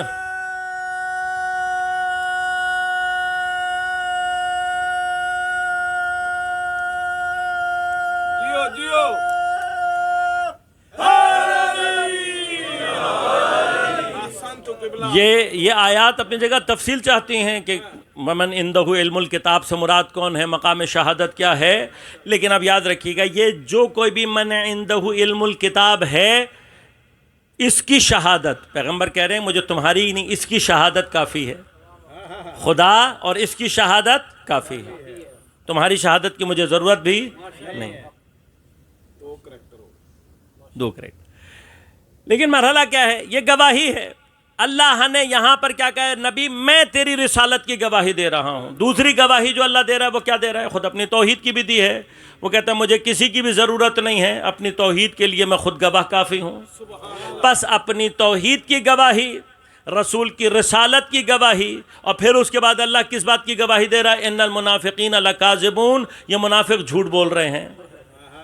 یہ آیات اپنی جگہ تفصیل چاہتی ہیں کہ ومن عندہ علم الکتاب سے مراد کون ہے، مقام شہادت کیا ہے، لیکن اب یاد رکھیے گا یہ جو کوئی بھی من عندہ علم الکتاب ہے، اس کی شہادت، پیغمبر کہہ رہے ہیں مجھے تمہاری نہیں، اس کی شہادت کافی ہے، خدا اور اس کی شہادت کافی ہے، تمہاری شہادت کی مجھے ضرورت بھی نہیں۔ دو کریکٹ، لیکن مرحلہ کیا ہے؟ یہ گواہی ہے اللہ نے یہاں پر کیا کہا ہے؟ نبی میں تیری رسالت کی گواہی دے رہا ہوں۔ دوسری گواہی جو اللہ دے رہا ہے وہ کیا دے رہا ہے؟ خود اپنی توحید کی بھی دی ہے۔ وہ کہتا ہے مجھے کسی کی بھی ضرورت نہیں ہے، اپنی توحید کے لیے میں خود گواہ کافی ہوں۔ پس اپنی توحید کی گواہی، رسول کی رسالت کی گواہی، اور پھر اس کے بعد اللہ کس بات کی گواہی دے رہا ہے؟ ان المنافقین لکاذبون، یہ منافق جھوٹ بول رہے ہیں۔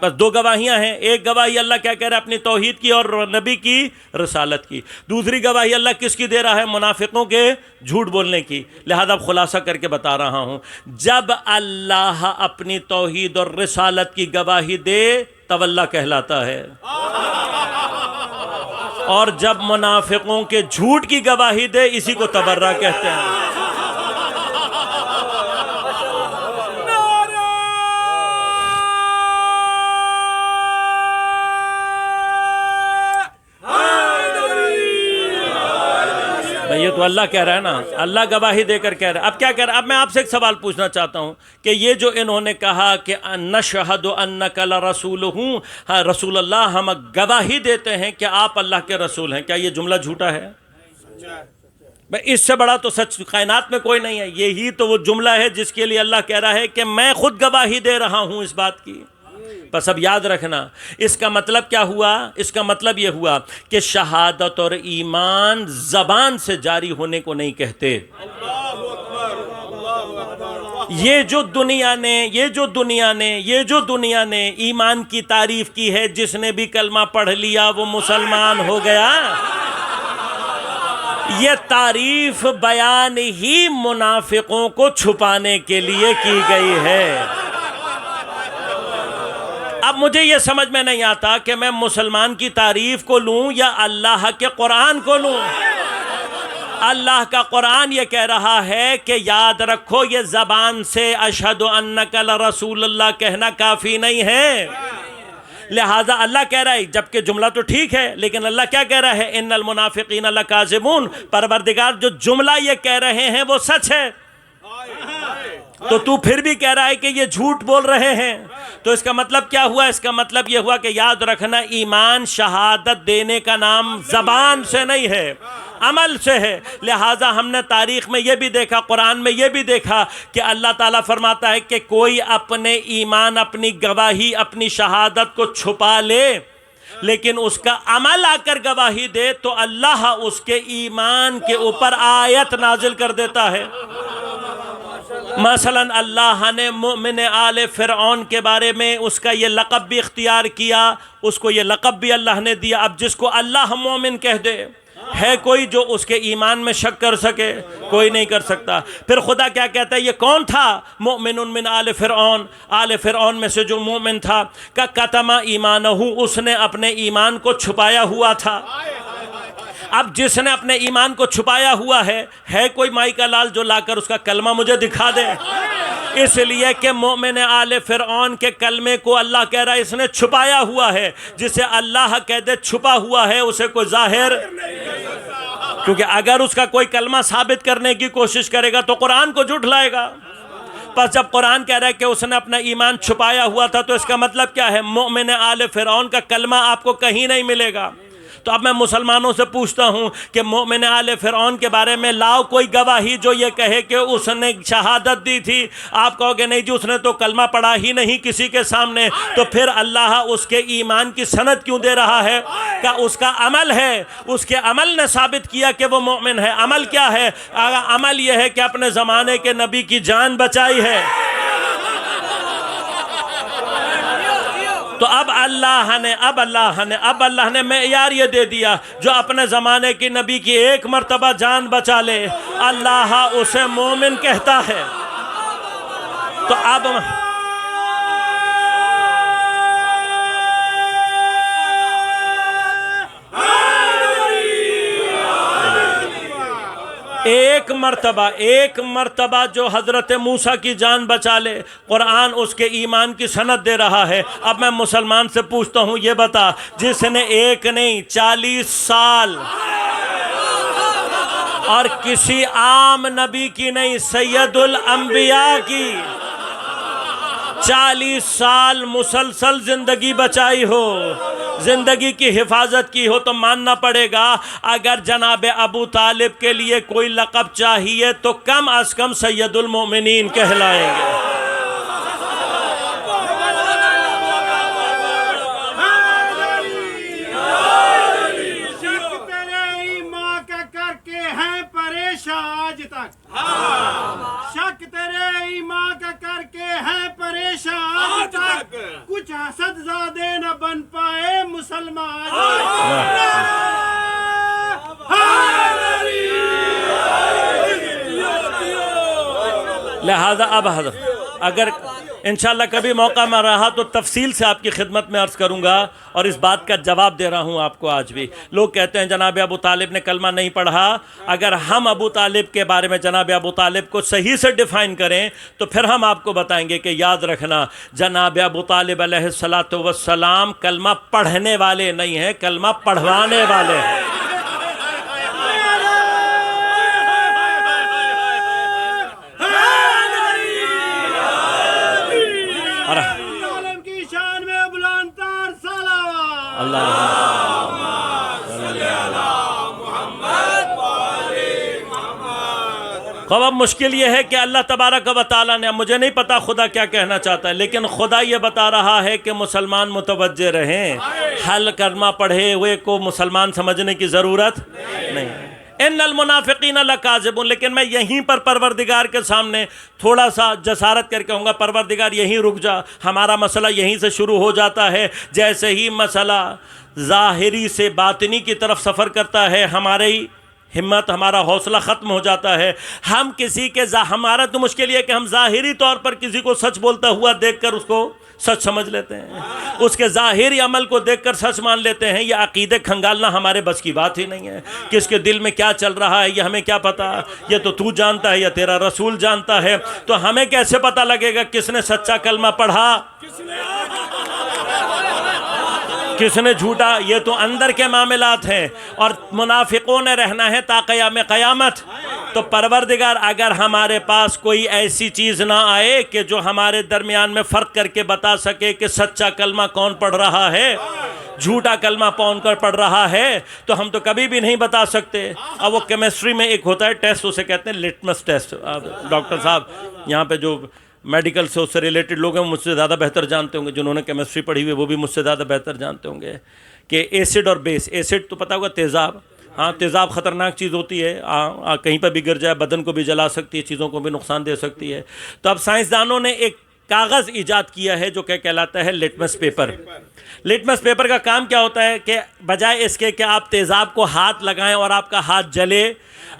بس دو گواہیاں ہیں، ایک گواہی اللہ کیا کہہ رہا ہے؟ اپنی توحید کی اور نبی کی رسالت کی۔ دوسری گواہی اللہ کس کی دے رہا ہے؟ منافقوں کے جھوٹ بولنے کی۔ لہذا اب خلاصہ کر کے بتا رہا ہوں، جب اللہ اپنی توحید اور رسالت کی گواہی دے تب اللہ کہلاتا ہے، اور جب منافقوں کے جھوٹ کی گواہی دے اسی کو تبرہ کہتے ہیں۔ یہ تو اللہ کہہ رہا ہے نا، اللہ گواہی دے کر کہہ رہا ہے۔ اب کیا کہہ رہا ہے؟ اب میں آپ سے ایک سوال پوچھنا چاہتا ہوں کہ یہ جو انہوں نے کہا کہ نشہد انک لرسول ہوں، ہاں رسول اللہ ہم گواہی دیتے ہیں کہ آپ اللہ کے رسول ہیں، کیا یہ جملہ جھوٹا ہے؟ اس سے بڑا تو سچ کائنات میں کوئی نہیں ہے۔ یہی تو وہ جملہ ہے جس کے لیے اللہ کہہ رہا ہے کہ میں خود گواہی دے رہا ہوں اس بات کی۔ بس اب یاد رکھنا، اس کا مطلب کیا ہوا؟ اس کا مطلب یہ ہوا کہ شہادت اور ایمان زبان سے جاری ہونے کو نہیں کہتے۔ یہ جو دنیا نے ایمان کی تعریف کی ہے، جس نے بھی کلمہ پڑھ لیا وہ مسلمان ہو گیا، یہ تعریف بیان ہی منافقوں کو چھپانے کے لیے کی گئی ہے۔ اب مجھے یہ سمجھ میں نہیں آتا کہ میں مسلمان کی تعریف کو لوں یا اللہ کے قرآن کو لوں۔ اللہ کا قرآن یہ کہہ رہا ہے کہ یاد رکھو یہ زبان سے اشہد انک لرسول اللہ کہنا کافی نہیں ہے، لہذا اللہ کہہ رہا ہے، جبکہ جملہ تو ٹھیک ہے لیکن اللہ کیا کہہ رہا ہے؟ ان المنافقین لکاذبون، پروردگار جو جملہ یہ کہہ رہے ہیں وہ سچ ہے، تو پھر بھی کہہ رہا ہے کہ یہ جھوٹ بول رہے ہیں۔ تو اس کا مطلب کیا ہوا؟ اس کا مطلب یہ ہوا کہ یاد رکھنا، ایمان شہادت دینے کا نام زبان سے نہیں ہے، عمل سے ہے۔ لہٰذا ہم نے تاریخ میں یہ بھی دیکھا، قرآن میں یہ بھی دیکھا کہ اللہ تعالیٰ فرماتا ہے کہ کوئی اپنے ایمان، اپنی گواہی، اپنی شہادت کو چھپا لے لیکن اس کا عمل آ کر گواہی دے تو اللہ اس کے ایمان کے اوپر آیت نازل کر دیتا ہے۔ مثلا اللہ نے مومن آل فرعون کے بارے میں اس کا یہ لقب بھی اختیار کیا، اس کو یہ لقب بھی اللہ نے دیا۔ اب جس کو اللہ مومن کہہ دے، ہے کوئی جو اس کے ایمان میں شک کر سکے؟ کوئی نہیں کر سکتا۔ پھر خدا کیا کہتا ہے؟ یہ کون تھا؟ مؤمن من آل فرعون، آل فرعون میں سے جو مومن تھا، کا کتم ایمانہ، اس نے اپنے ایمان کو چھپایا ہوا تھا۔ اب جس نے اپنے ایمان کو چھپایا ہوا ہے کوئی مائی کا لال جو لا کر اس کا کلمہ مجھے دکھا دے؟ اس لیے کہ مومن آل فرعون کے کلمے کو اللہ کہہ رہا ہے اس نے چھپایا ہوا ہے۔ جسے اللہ کہہ دے چھپا ہوا ہے اسے کوئی ظاہر، کیونکہ اگر اس کا کوئی کلمہ ثابت کرنے کی کوشش کرے گا تو قرآن کو جھٹلائے گا۔ پس جب قرآن کہہ رہا ہے کہ اس نے اپنا ایمان چھپایا ہوا تھا تو اس کا مطلب کیا ہے؟ مومن آل فرعون کا کلمہ آپ کو کہیں نہیں ملے گا۔ تو اب میں مسلمانوں سے پوچھتا ہوں کہ مومن آل فرعون کے بارے میں لاؤ کوئی گواہی جو یہ کہے کہ اس نے شہادت دی تھی۔ آپ کہو گے نہیں جی اس نے تو کلمہ پڑھا ہی نہیں کسی کے سامنے، تو پھر اللہ اس کے ایمان کی سند کیوں دے رہا ہے؟ کہ اس کا عمل ہے، اس کے عمل نے ثابت کیا کہ وہ مومن ہے۔ عمل کیا ہے؟ عمل یہ ہے کہ اپنے زمانے کے نبی کی جان بچائی ہے۔ تو اب اللہ نے معیار یہ دے دیا، جو اپنے زمانے کی نبی کی ایک مرتبہ جان بچا لے اللہ اسے مومن کہتا ہے۔ تو اب ایک مرتبہ جو حضرت موسیٰ کی جان بچا لے، قرآن اس کے ایمان کی سند دے رہا ہے۔ اب میں مسلمان سے پوچھتا ہوں یہ بتا، جس نے ایک نہیں 40 سال اور کسی عام نبی کی نہیں سید الانبیاء کی 40 سال مسلسل زندگی بچائی ہو، زندگی کی حفاظت کی ہو تو ماننا پڑے گا اگر جناب ابو طالب کے لیے کوئی لقب چاہیے تو کم از کم سید المومنین کہلائیں گے۔ شک تیرے ماں کا کر کے ہے پریشان آج تک، شک تیرے ماں کا کر کے ہے پریشان آج تک، کچھ حسد زادے نہ بن پائے مسلمان۔ لہذا اب حضرت اگر انشاءاللہ کبھی موقع میں رہا تو تفصیل سے آپ کی خدمت میں عرض کروں گا، اور اس بات کا جواب دے رہا ہوں آپ کو آج بھی۔ لوگ کہتے ہیں جناب ابو طالب نے کلمہ نہیں پڑھا۔ اگر ہم ابو طالب کے بارے میں جناب ابو طالب کو صحیح سے ڈیفائن کریں تو پھر ہم آپ کو بتائیں گے کہ یاد رکھنا جناب ابو طالب علیہ السلام کلمہ پڑھنے والے نہیں ہیں، کلمہ پڑھوانے والے ہیں۔ عالم کی شان میں بلند تر صلوات۔ خوب اب مشکل یہ ہے کہ اللہ تبارک و تعالیٰ نے، مجھے نہیں پتا خدا کیا کہنا چاہتا ہے، لیکن خدا یہ بتا رہا ہے کہ مسلمان متوجہ رہیں، حل کلمہ پڑھے ہوئے کو مسلمان سمجھنے کی ضرورت نہیں۔ ان المنافقین لکاذبون، لیکن میں یہیں پر پروردگار کے سامنے تھوڑا سا جسارت کر کے کہوں گا پروردگار یہیں رک جا، ہمارا مسئلہ یہیں سے شروع ہو جاتا ہے۔ جیسے ہی مسئلہ ظاہری سے باطنی کی طرف سفر کرتا ہے ہماری ہمت، ہمارا حوصلہ ختم ہو جاتا ہے۔ ہم کسی کے ہمارا تو مشکل یہ ہے کہ ہم ظاہری طور پر کسی کو سچ بولتا ہوا دیکھ کر اس کو سچ سمجھ لیتے ہیں، اس کے ظاہری عمل کو دیکھ کر سچ مان لیتے ہیں۔ یہ عقیدے کھنگالنا ہمارے بس کی بات ہی نہیں ہے۔ کس کے دل میں کیا چل رہا ہے یہ ہمیں کیا پتا، یہ تو جانتا ہے یا تیرا رسول جانتا ہے، تو ہمیں کیسے پتا لگے گا کس نے سچا کلمہ پڑھا کس نے جھوٹا؟ یہ تو اندر کے معاملات ہیں، اور منافقوں نے رہنا ہے تا قیام قیامت۔ تو پروردگار اگر ہمارے پاس کوئی ایسی چیز نہ آئے کہ جو ہمارے درمیان میں فرق کر کے بتا سکے کہ سچا کلمہ کون پڑھ رہا ہے، جھوٹا کلمہ کون پڑھ رہا ہے، تو ہم تو کبھی بھی نہیں بتا سکتے۔ اب وہ کیمسٹری میں ایک ہوتا ہے ٹیسٹ، اسے کہتے ہیں لٹمس ٹیسٹ۔ ڈاکٹر صاحب یہاں پہ جو میڈیکل سے اس سے ریلیٹڈ لوگ ہیں مجھ سے زیادہ بہتر جانتے ہوں گے، جنہوں نے کیمسٹری پڑھی ہوئی وہ بھی مجھ سے زیادہ بہتر جانتے ہوں گے کہ ایسڈ اور بیس۔ ایسڈ تو پتہ ہوگا تیزاب، ہاں تیزاب خطرناک چیز ہوتی ہے، کہیں پہ بھی گر جائے بدن کو بھی جلا سکتی ہے، چیزوں کو بھی نقصان دے سکتی ہے۔ تو اب سائنسدانوں نے ایک کاغذ ایجاد کیا ہے جو کہ کہلاتا ہے لٹمس پیپر۔ لٹمس پیپر کا کام کیا ہوتا ہے کہ بجائے اس کے کہ آپ تیزاب کو ہاتھ لگائیں اور آپ کا ہاتھ جلے،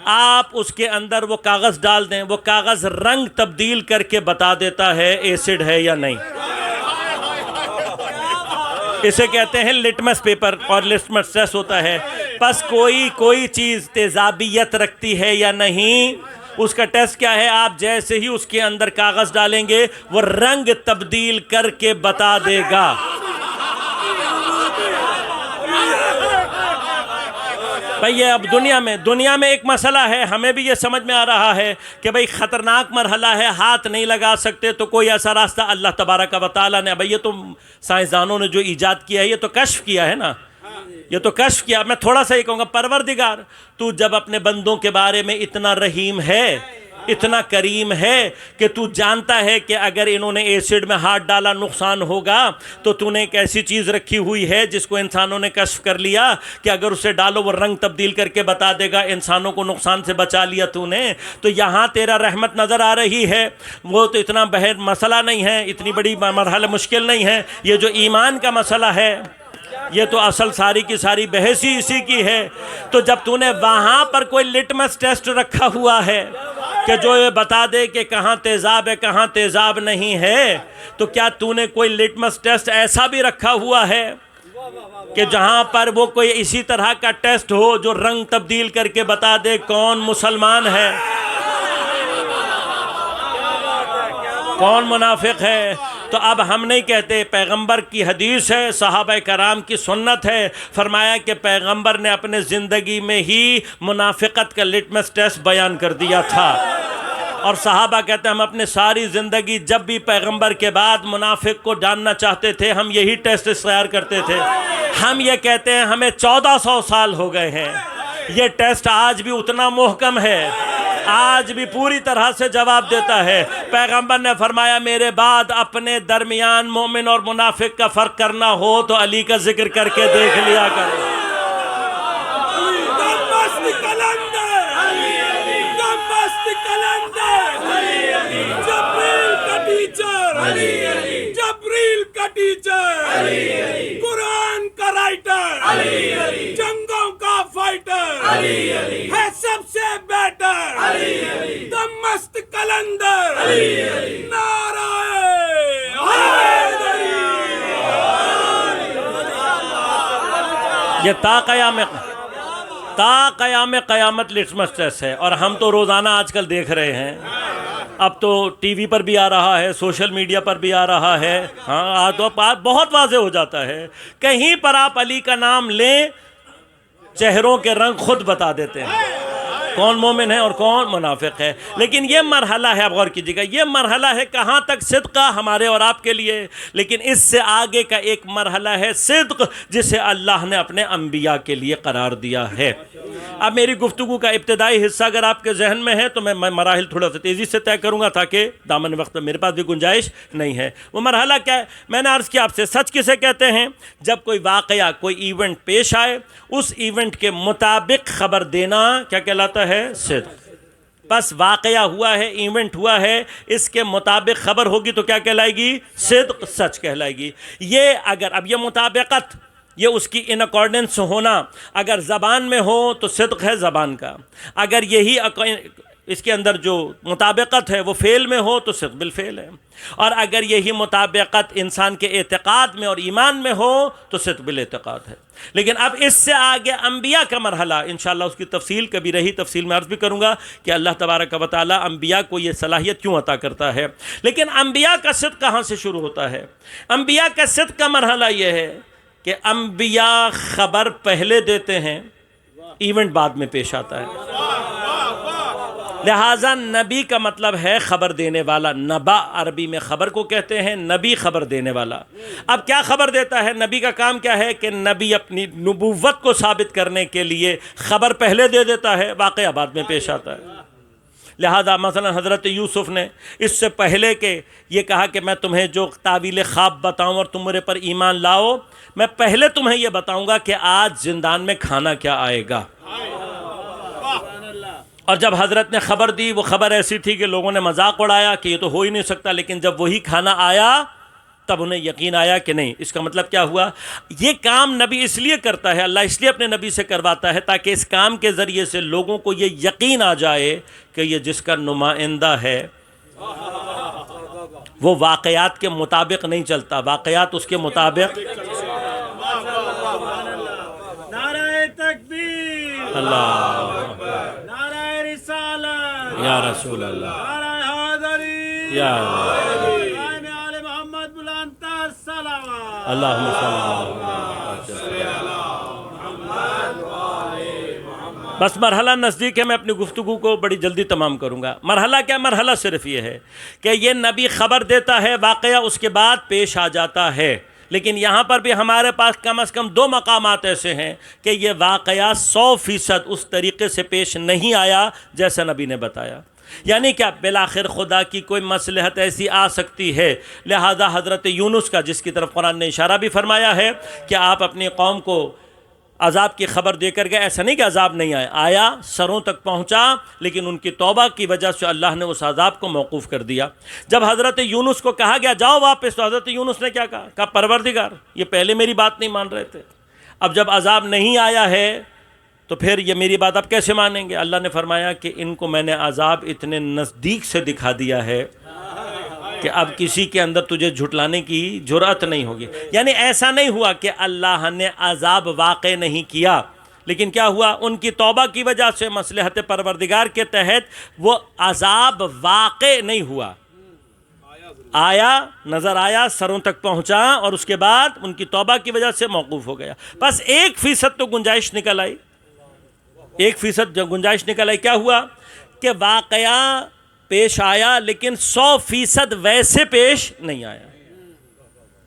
آپ اس کے اندر وہ کاغذ ڈال دیں، وہ کاغذ رنگ تبدیل کر کے بتا دیتا ہے ایسڈ ہے یا نہیں۔ اسے کہتے ہیں لٹمس پیپر اور لٹمس ٹیسٹ ہوتا ہے۔ بس کوئی چیز تیزابیت رکھتی ہے یا نہیں، اس کا ٹیسٹ کیا ہے؟ آپ جیسے ہی اس کے اندر کاغذ ڈالیں گے وہ رنگ تبدیل کر کے بتا دے گا۔ بھئی یہ اب دنیا میں ایک مسئلہ ہے، ہمیں بھی یہ سمجھ میں آ رہا ہے کہ بھئی خطرناک مرحلہ ہے، ہاتھ نہیں لگا سکتے، تو کوئی ایسا راستہ اللہ تبارک و تعالیٰ نے، بھئی یہ تو سائنسدانوں نے جو ایجاد کیا ہے یہ تو کشف کیا ہے نا، یہ تو کشف کیا۔ میں تھوڑا سا یہ کہوں گا پروردگار تو جب اپنے بندوں کے بارے میں اتنا رحیم ہے، اتنا کریم ہے کہ تو جانتا ہے کہ اگر انہوں نے ایسڈ میں ہاتھ ڈالا نقصان ہوگا، تو تو نے ایک ایسی چیز رکھی ہوئی ہے جس کو انسانوں نے کشف کر لیا کہ اگر اسے ڈالو وہ رنگ تبدیل کر کے بتا دے گا، انسانوں کو نقصان سے بچا لیا تو نے۔ تو یہاں تیرا رحمت نظر آ رہی ہے، وہ تو اتنا بہت مسئلہ نہیں ہے، اتنی بڑی مرحلہ مشکل نہیں ہے۔ یہ جو ایمان کا مسئلہ ہے یہ تو اصل ساری کی ساری بحث ہی اسی کی ہے۔ تو جب تو نے وہاں پر کوئی لٹمس ٹیسٹ رکھا ہوا ہے کہ جو یہ بتا دے کہ کہاں تیزاب ہے کہاں تیزاب نہیں ہے، تو کیا تو نے کوئی لٹمس ٹیسٹ ایسا بھی رکھا ہوا ہے کہ جہاں پر وہ کوئی اسی طرح کا ٹیسٹ ہو جو رنگ تبدیل کر کے بتا دے کون مسلمان ہے کون منافق ہے؟ تو اب ہم نہیں کہتے، پیغمبر کی حدیث ہے، صحابہ کرام کی سنت ہے، فرمایا کہ پیغمبر نے اپنے زندگی میں ہی منافقت کا لٹمس ٹیسٹ بیان کر دیا تھا۔ اور صحابہ کہتے ہیں ہم اپنے ساری زندگی جب بھی پیغمبر کے بعد منافق کو جاننا چاہتے تھے ہم یہی ٹیسٹ اختیار کرتے تھے. ہم یہ کہتے ہیں ہمیں 1400 سال ہو گئے ہیں، یہ ٹیسٹ آج بھی اتنا محکم ہے، آج بھی پوری طرح سے جواب دیتا ہے. پیغمبر نے فرمایا میرے بعد اپنے درمیان مومن اور منافق کا فرق کرنا ہو تو علی کا ذکر کر کے دیکھ لیا کرو. جبریل کا ٹیچر، قرآن کا رائٹر، جنگوں کا فائٹر، ہے سب سے بیٹر، دا مست کلندر، نعرہ حیدری. یہ تا قیام قیامت لٹمس ٹیسٹ ہے، اور ہم تو روزانہ آج کل دیکھ رہے ہیں. اب تو ٹی وی پر بھی آ رہا ہے، سوشل میڈیا پر بھی آ رہا ہے. ہاں تو بہت واضح ہو جاتا ہے، کہیں پر آپ علی کا نام لیں چہروں کے رنگ خود بتا دیتے ہیں کون مومن ہے اور کون منافق ہے. لیکن یہ مرحلہ ہے، آپ غور کیجیے گا، یہ مرحلہ ہے کہاں تک صدقہ ہمارے اور آپ کے لیے، لیکن اس سے آگے کا ایک مرحلہ ہے صدق جسے اللہ نے اپنے انبیاء کے لیے قرار دیا ہے. اب میری گفتگو کا ابتدائی حصہ اگر آپ کے ذہن میں ہے تو میں مراحل تھوڑا سا تیزی سے طے کروں گا تاکہ دامن وقت میں میرے پاس بھی گنجائش نہیں ہے. وہ مرحلہ کیا ہے؟ میں نے عرض کیا آپ سے، سچ کسے کہتے ہیں؟ جب کوئی واقعہ، کوئی ایونٹ پیش آئے، اس ایونٹ کے مطابق خبر دینا کیا کہلاتا ہے؟ صدق. بس واقعہ ہوا ہے، ایونٹ ہوا ہے، اس کے مطابق خبر ہوگی تو کیا کہلائے گی؟ صدق، سچ کہلائے گی. یہ اگر اب یہ مطابقت، یہ اس کی ان اکارڈنس ہونا اگر زبان میں ہو تو صدق ہے زبان کا، اگر یہی اس کے اندر جو مطابقت ہے وہ فعل میں ہو تو صدق بالفعل ہے، اور اگر یہی مطابقت انسان کے اعتقاد میں اور ایمان میں ہو تو صدق بالاعتقاد ہے. لیکن اب اس سے آگے انبیاء کا مرحلہ، انشاءاللہ اس کی تفصیل کبھی رہی، تفصیل میں عرض بھی کروں گا کہ اللہ تبارک و تعالی انبیاء کو یہ صلاحیت کیوں عطا کرتا ہے. لیکن انبیاء کا صدق کہاں سے شروع ہوتا ہے؟ انبیاء کا صدق کا مرحلہ یہ ہے کہ انبیاء خبر پہلے دیتے ہیں، ایونٹ بعد میں پیش آتا ہے. لہٰذا نبی کا مطلب ہے خبر دینے والا. نبا عربی میں خبر کو کہتے ہیں، نبی خبر دینے والا. اب کیا خبر دیتا ہے؟ نبی کا کام کیا ہے کہ نبی اپنی نبوت کو ثابت کرنے کے لیے خبر پہلے دے دیتا ہے، واقعہ بعد میں پیش آتا ہے. لہذا مثلا حضرت یوسف نے اس سے پہلے کہ یہ کہا کہ میں تمہیں جو تعویل خواب بتاؤں اور تم میرے پر ایمان لاؤ، میں پہلے تمہیں یہ بتاؤں گا کہ آج زندان میں کھانا کیا آئے گا. اور جب حضرت نے خبر دی، وہ خبر ایسی تھی کہ لوگوں نے مذاق اڑایا کہ یہ تو ہو ہی نہیں سکتا، لیکن جب وہی کھانا آیا تب انہیں یقین آیا کہ نہیں. اس کا مطلب کیا ہوا؟ یہ کام نبی اس لیے کرتا ہے، اللہ اس لیے اپنے نبی سے کرواتا ہے تاکہ اس کام کے ذریعے سے لوگوں کو یہ یقین آ جائے کہ یہ جس کا نمائندہ ہے وہ واقعات کے مطابق نہیں چلتا، واقعات اس کے مطابق. نعرہ تکبیر، اللہ، نعرہ رسالت، یا رسول اللہ، نعرہ حیدری، یا اللہ، قائم آل محمد بلند تر صلوات. اللہم صلی اللہ. بس مرحلہ نزدیک ہے، میں اپنی گفتگو کو بڑی جلدی تمام کروں گا. مرحلہ کیا؟ مرحلہ صرف یہ ہے کہ یہ نبی خبر دیتا ہے، واقعہ اس کے بعد پیش آ جاتا ہے. لیکن یہاں پر بھی ہمارے پاس کم از کم 2 مقامات ایسے ہیں کہ یہ واقعہ 100% اس طریقے سے پیش نہیں آیا جیسا نبی نے بتایا. یعنی کیا؟ بالآخر خدا کی کوئی مصلحت ایسی آ سکتی ہے. لہذا حضرت یونس کا، جس کی طرف قرآن نے اشارہ بھی فرمایا ہے کہ آپ اپنی قوم کو عذاب کی خبر دے کر گئے، ایسا نہیں کہ عذاب نہیں آیا، سروں تک پہنچا، لیکن ان کی توبہ کی وجہ سے اللہ نے اس عذاب کو موقوف کر دیا. جب حضرت یونس کو کہا گیا جاؤ واپس، تو حضرت یونس نے کیا کہا پروردگار یہ پہلے میری بات نہیں مان رہے تھے، اب جب عذاب نہیں آیا ہے تو پھر یہ میری بات اب کیسے مانیں گے؟ اللہ نے فرمایا کہ ان کو میں نے عذاب اتنے نزدیک سے دکھا دیا ہے کہ اب کسی کے اندر تجھے جھٹلانے کی جرأت نہیں ہوگی. یعنی ایسا نہیں ہوا کہ اللہ نے عذاب واقع نہیں کیا، لیکن کیا ہوا؟ ان کی توبہ کی وجہ سے مصلحت پروردگار کے تحت وہ عذاب واقع نہیں ہوا، آیا، نظر آیا، سروں تک پہنچا، اور اس کے بعد ان کی توبہ کی وجہ سے موقوف ہو گیا. بس 1% تو گنجائش نکل آئی، 1% جو گنجائش نکل آئی. کیا ہوا کہ واقعہ پیش آیا لیکن 100% ویسے پیش نہیں آیا.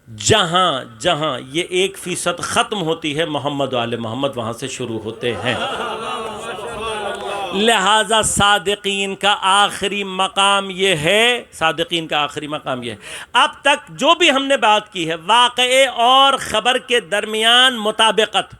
جہاں جہاں یہ 1% ختم ہوتی ہے محمد و آل محمد وہاں سے شروع ہوتے ہیں. لہذا صادقین کا آخری مقام یہ ہے، صادقین کا آخری مقام یہ ہے. اب تک جو بھی ہم نے بات کی ہے، واقعے اور خبر کے درمیان مطابقت.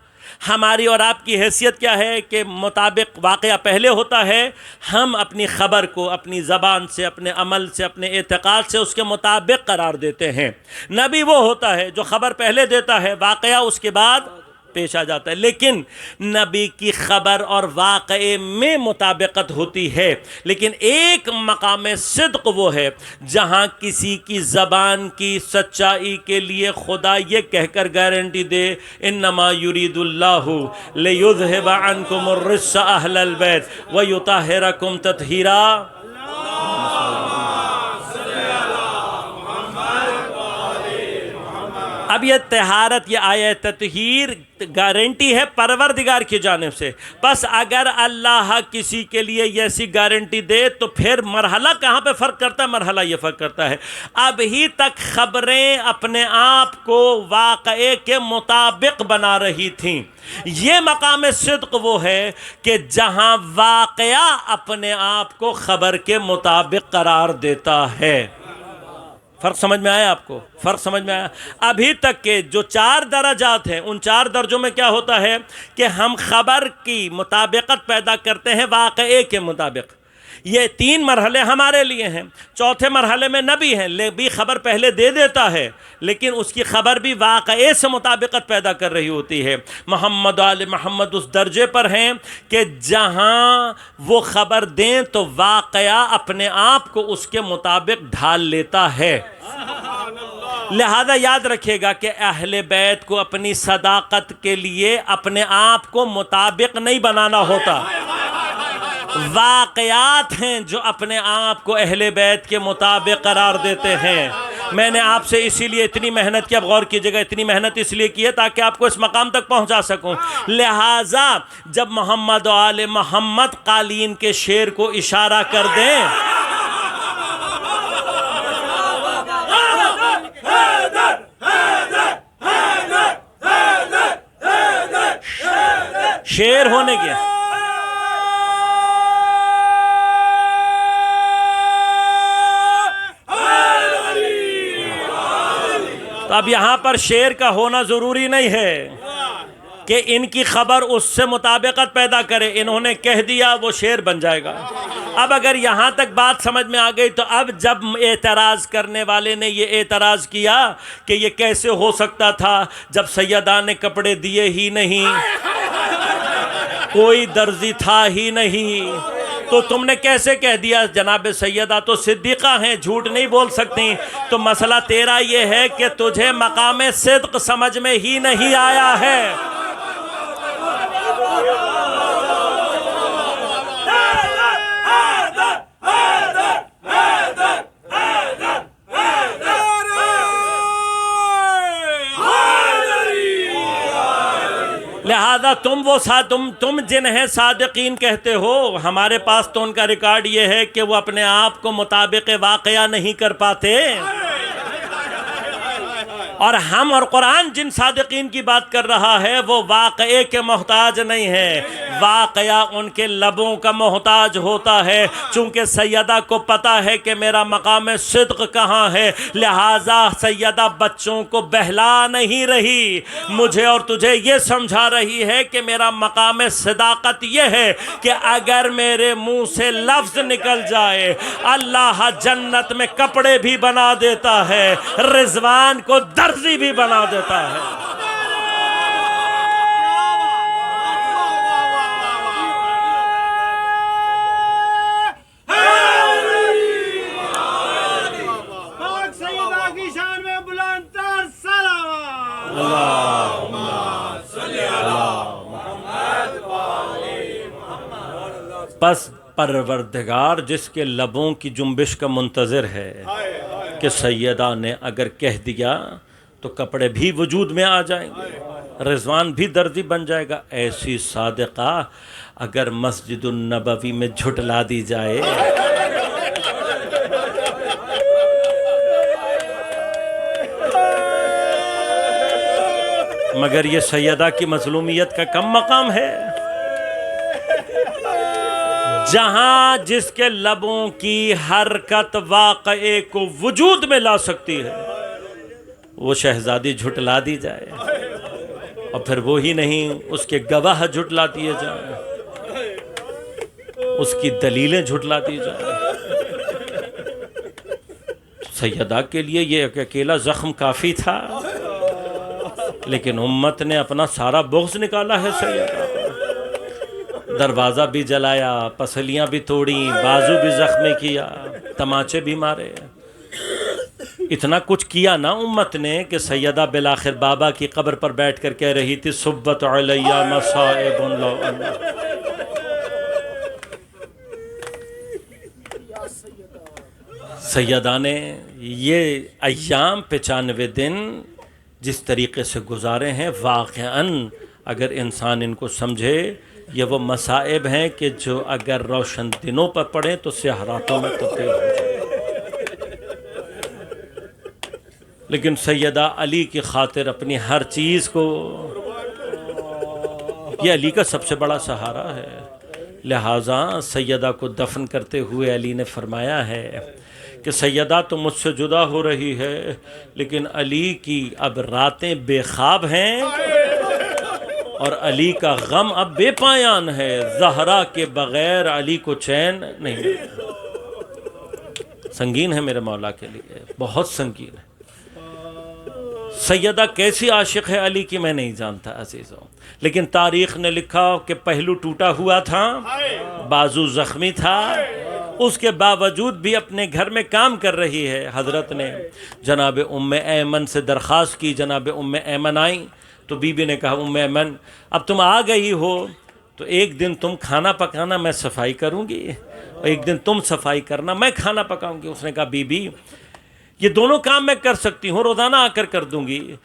ہماری اور آپ کی حیثیت کیا ہے کہ مطابق واقعہ پہلے ہوتا ہے، ہم اپنی خبر کو اپنی زبان سے، اپنے عمل سے، اپنے اعتقاد سے اس کے مطابق قرار دیتے ہیں. نبی وہ ہوتا ہے جو خبر پہلے دیتا ہے، واقعہ اس کے بعد پیش آ جاتا ہے. لیکن نبی کی خبر اور واقعے میں مطابقت ہوتی ہے، لیکن ایک مقام صدق وہ ہے جہاں کسی کی زبان کی سچائی کے لیے خدا یہ کہہ کر گارنٹی دے، انما یرید اللہ لیذھب عنکم الرجس اہل البیت ویطہرکم تطہیرا. اب یہ طہارت، یہ آیہ تطہیر گارنٹی ہے پروردگار کی جانب سے. پس اگر اللہ کسی کے لیے ایسی گارنٹی دے تو پھر مرحلہ کہاں پہ فرق کرتا ہے؟ مرحلہ یہ فرق کرتا ہے اب ہی تک خبریں اپنے آپ کو واقعے کے مطابق بنا رہی تھیں. یہ مقام صدق وہ ہے کہ جہاں واقعہ اپنے آپ کو خبر کے مطابق قرار دیتا ہے. فرق سمجھ میں آیا آپ کو؟ فرق سمجھ میں آیا؟ ابھی تک کے جو 4 درجات ہیں، ان 4 درجوں میں کیا ہوتا ہے کہ ہم خبر کی مطابقت پیدا کرتے ہیں واقعے کے مطابق. یہ 3 مرحلے ہمارے لیے ہیں. چوتھے مرحلے میں نبی ہیں، نبی خبر پہلے دے دیتا ہے لیکن اس کی خبر بھی واقعے سے مطابقت پیدا کر رہی ہوتی ہے. محمد آل محمد اس درجے پر ہیں کہ جہاں وہ خبر دیں تو واقعہ اپنے آپ کو اس کے مطابق ڈھال لیتا ہے. لہذا یاد رکھے گا کہ اہل بیت کو اپنی صداقت کے لیے اپنے آپ کو مطابق نہیں بنانا ہوتا. واقعات ہیں جو اپنے آپ کو اہل بیت کے مطابق قرار دیتے ہیں. میں نے آپ سے اسی لیے اتنی محنت کی، اب غور کیجئے گا، اتنی محنت اس لیے کی ہے تاکہ آپ کو اس مقام تک پہنچا سکوں. لہٰذا جب محمد و آل محمد قالین کے شعر کو اشارہ کر دیں، شعر ہونے کے تو اب یہاں پر شعر کا ہونا ضروری نہیں ہے کہ ان کی خبر اس سے مطابقت پیدا کرے. انہوں نے کہہ دیا وہ شعر بن جائے گا. اب اگر یہاں تک بات سمجھ میں آ گئی تو اب جب اعتراض کرنے والے نے یہ اعتراض کیا کہ یہ کیسے ہو سکتا تھا جب سیدہ نے کپڑے دیے ہی نہیں، کوئی درزی تھا ہی نہیں، تو تم نے کیسے کہہ دیا جناب سیدہ تو صدیقہ ہیں، جھوٹ نہیں بول سکتی؟ تو مسئلہ تیرا یہ ہے کہ تجھے مقام صدق سمجھ میں ہی نہیں آیا ہے. لہذا تم جنہیں صادقین کہتے ہو، ہمارے پاس تو ان کا ریکارڈ یہ ہے کہ وہ اپنے آپ کو مطابق واقعہ نہیں کر پاتے. اور ہم اور قرآن جن صادقین کی بات کر رہا ہے وہ واقعے کے محتاج نہیں ہے، واقعہ ان کے لبوں کا محتاج ہوتا ہے. چونکہ سیدہ کو پتا ہے کہ میرا مقام صدق کہاں ہے، لہٰذا سیدہ بچوں کو بہلا نہیں رہی، مجھے اور تجھے یہ سمجھا رہی ہے کہ میرا مقام صداقت یہ ہے کہ اگر میرے منہ سے لفظ نکل جائے اللہ جنت میں کپڑے بھی بنا دیتا ہے، رضوان کو درزی بھی بنا دیتا ہے. پس پروردگار جس کے لبوں کی جنبش کا منتظر ہے کہ سیدہ نے اگر کہہ دیا تو کپڑے بھی وجود میں آ جائیں گے، رضوان بھی درزی بن جائے گا. ایسی صادقہ اگر مسجد النبوی میں جھٹلا دی جائے مگر یہ سیدہ کی مظلومیت کا کم مقام ہے؟ جہاں جس کے لبوں کی حرکت واقعے کو وجود میں لا سکتی ہے وہ شہزادی جھٹلا دی جائے، اور پھر وہی نہیں اس کے گواہ جھٹلا دیے جائیں، اس کی دلیلیں جھٹلا دی جائیں۔ سیدہ کے لیے یہ ایک اکیلا زخم کافی تھا، لیکن امت نے اپنا سارا بغض نکالا ہے سیدہ پر۔ دروازہ بھی جلایا، پسلیاں بھی توڑیں، بازو بھی زخمی کیا، تماچے بھی مارے، اتنا کچھ کیا نا امت نے کہ سیدہ بالآخر بابا کی قبر پر بیٹھ کر کہہ رہی تھی صبت علیہ مصائب لو اللہ۔ سیدہ نے یہ ایام 95 دن جس طریقے سے گزارے ہیں، واقعاً اگر انسان ان کو سمجھے یہ وہ مصائب ہیں کہ جو اگر روشن دنوں پر پڑیں تو سیاہ راتوں میں تبدیل ہو جائے۔ لیکن سیدہ علی کی خاطر اپنی ہر چیز کو، یہ علی کا سب سے بڑا سہارا ہے، لہٰذا سیدہ کو دفن کرتے ہوئے علی نے فرمایا ہے کہ سیدہ تو مجھ سے جدا ہو رہی ہے، لیکن علی کی اب راتیں بے خواب ہیں اور علی کا غم اب بے پایان ہے، زہرا کے بغیر علی کو چین نہیں۔ سنگین ہے میرے مولا کے لیے، بہت سنگین ہے۔ سیدہ کیسی عاشق ہے علی کی میں نہیں جانتا عزیزوں، لیکن تاریخ نے لکھا کہ پہلو ٹوٹا ہوا تھا، بازو زخمی تھا، اس کے باوجود بھی اپنے گھر میں کام کر رہی ہے۔ حضرت نے جناب ام ایمن سے درخواست کی، جناب ام ایمن آئیں تو بی بی نے کہا ام ایمن اب تم آ گئی ہو تو ایک دن تم کھانا پکانا، میں صفائی کروں گی، اور ایک دن تم صفائی کرنا، میں کھانا پکاؤں گی۔ اس نے کہا بی بی یہ دونوں کام میں کر سکتی ہوں، روزانہ آ کر دوں گی۔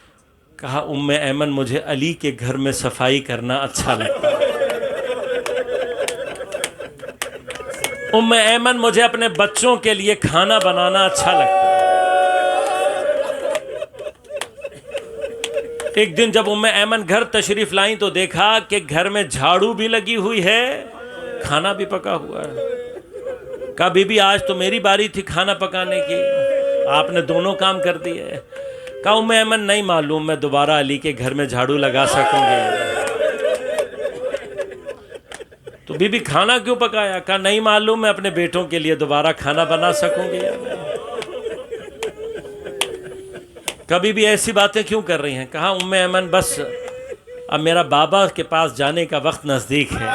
کہا ام ایمن مجھے علی کے گھر میں صفائی کرنا اچھا لگتا ہے، ام ایمن مجھے اپنے بچوں کے لیے کھانا بنانا اچھا لگتا ہے۔ ایک دن جب ام ایمن گھر تشریف لائیں تو دیکھا کہ گھر میں جھاڑو بھی لگی ہوئی ہے، کھانا بھی پکا ہوا ہے۔ کہا بی بی آج تو میری باری تھی کھانا پکانے کی، آپ نے دونوں کام کر دیے۔ کہا ام ایمن نہیں معلوم میں دوبارہ علی کے گھر میں جھاڑو لگا سکوں گی۔ تو بی بی کھانا کیوں پکایا؟ کہا نہیں معلوم میں اپنے بیٹوں کے لیے دوبارہ کھانا بنا سکوں گی یا نہیں۔ کبھی بھی ایسی باتیں کیوں کر رہی ہیں؟ کہا ام ایمن بس اب میرا بابا کے پاس جانے کا وقت نزدیک ہے۔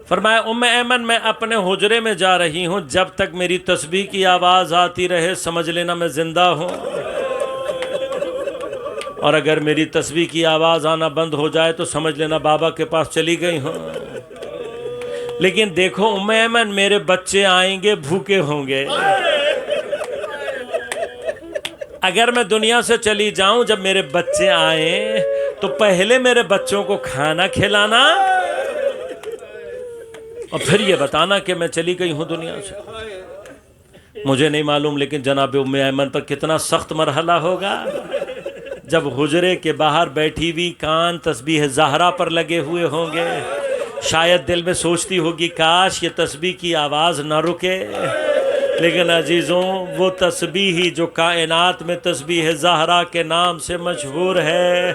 فرمایا ام ایمن میں اپنے حجرے میں جا رہی ہوں، جب تک میری تسبیح کی آواز آتی رہے سمجھ لینا میں زندہ ہوں، اور اگر میری تسبیح کی آواز آنا بند ہو جائے تو سمجھ لینا بابا کے پاس چلی گئی ہوں۔ لیکن دیکھو ام ایمن میرے بچے آئیں گے بھوکے ہوں گے، اگر میں دنیا سے چلی جاؤں جب میرے بچے آئیں تو پہلے میرے بچوں کو کھانا کھلانا اور پھر یہ بتانا کہ میں چلی گئی ہوں دنیا سے۔ مجھے نہیں معلوم لیکن جناب ام ایمن پر کتنا سخت مرحلہ ہوگا جب حجرے کے باہر بیٹھی ہوئی کان تسبیح زہرا پر لگے ہوئے ہوں گے، شاید دل میں سوچتی ہوگی کاش یہ تسبیح کی آواز نہ رکے، لیکن عزیزوں وہ تسبیح ہی جو کائنات میں تسبیح زہرا کے نام سے مشہور ہے،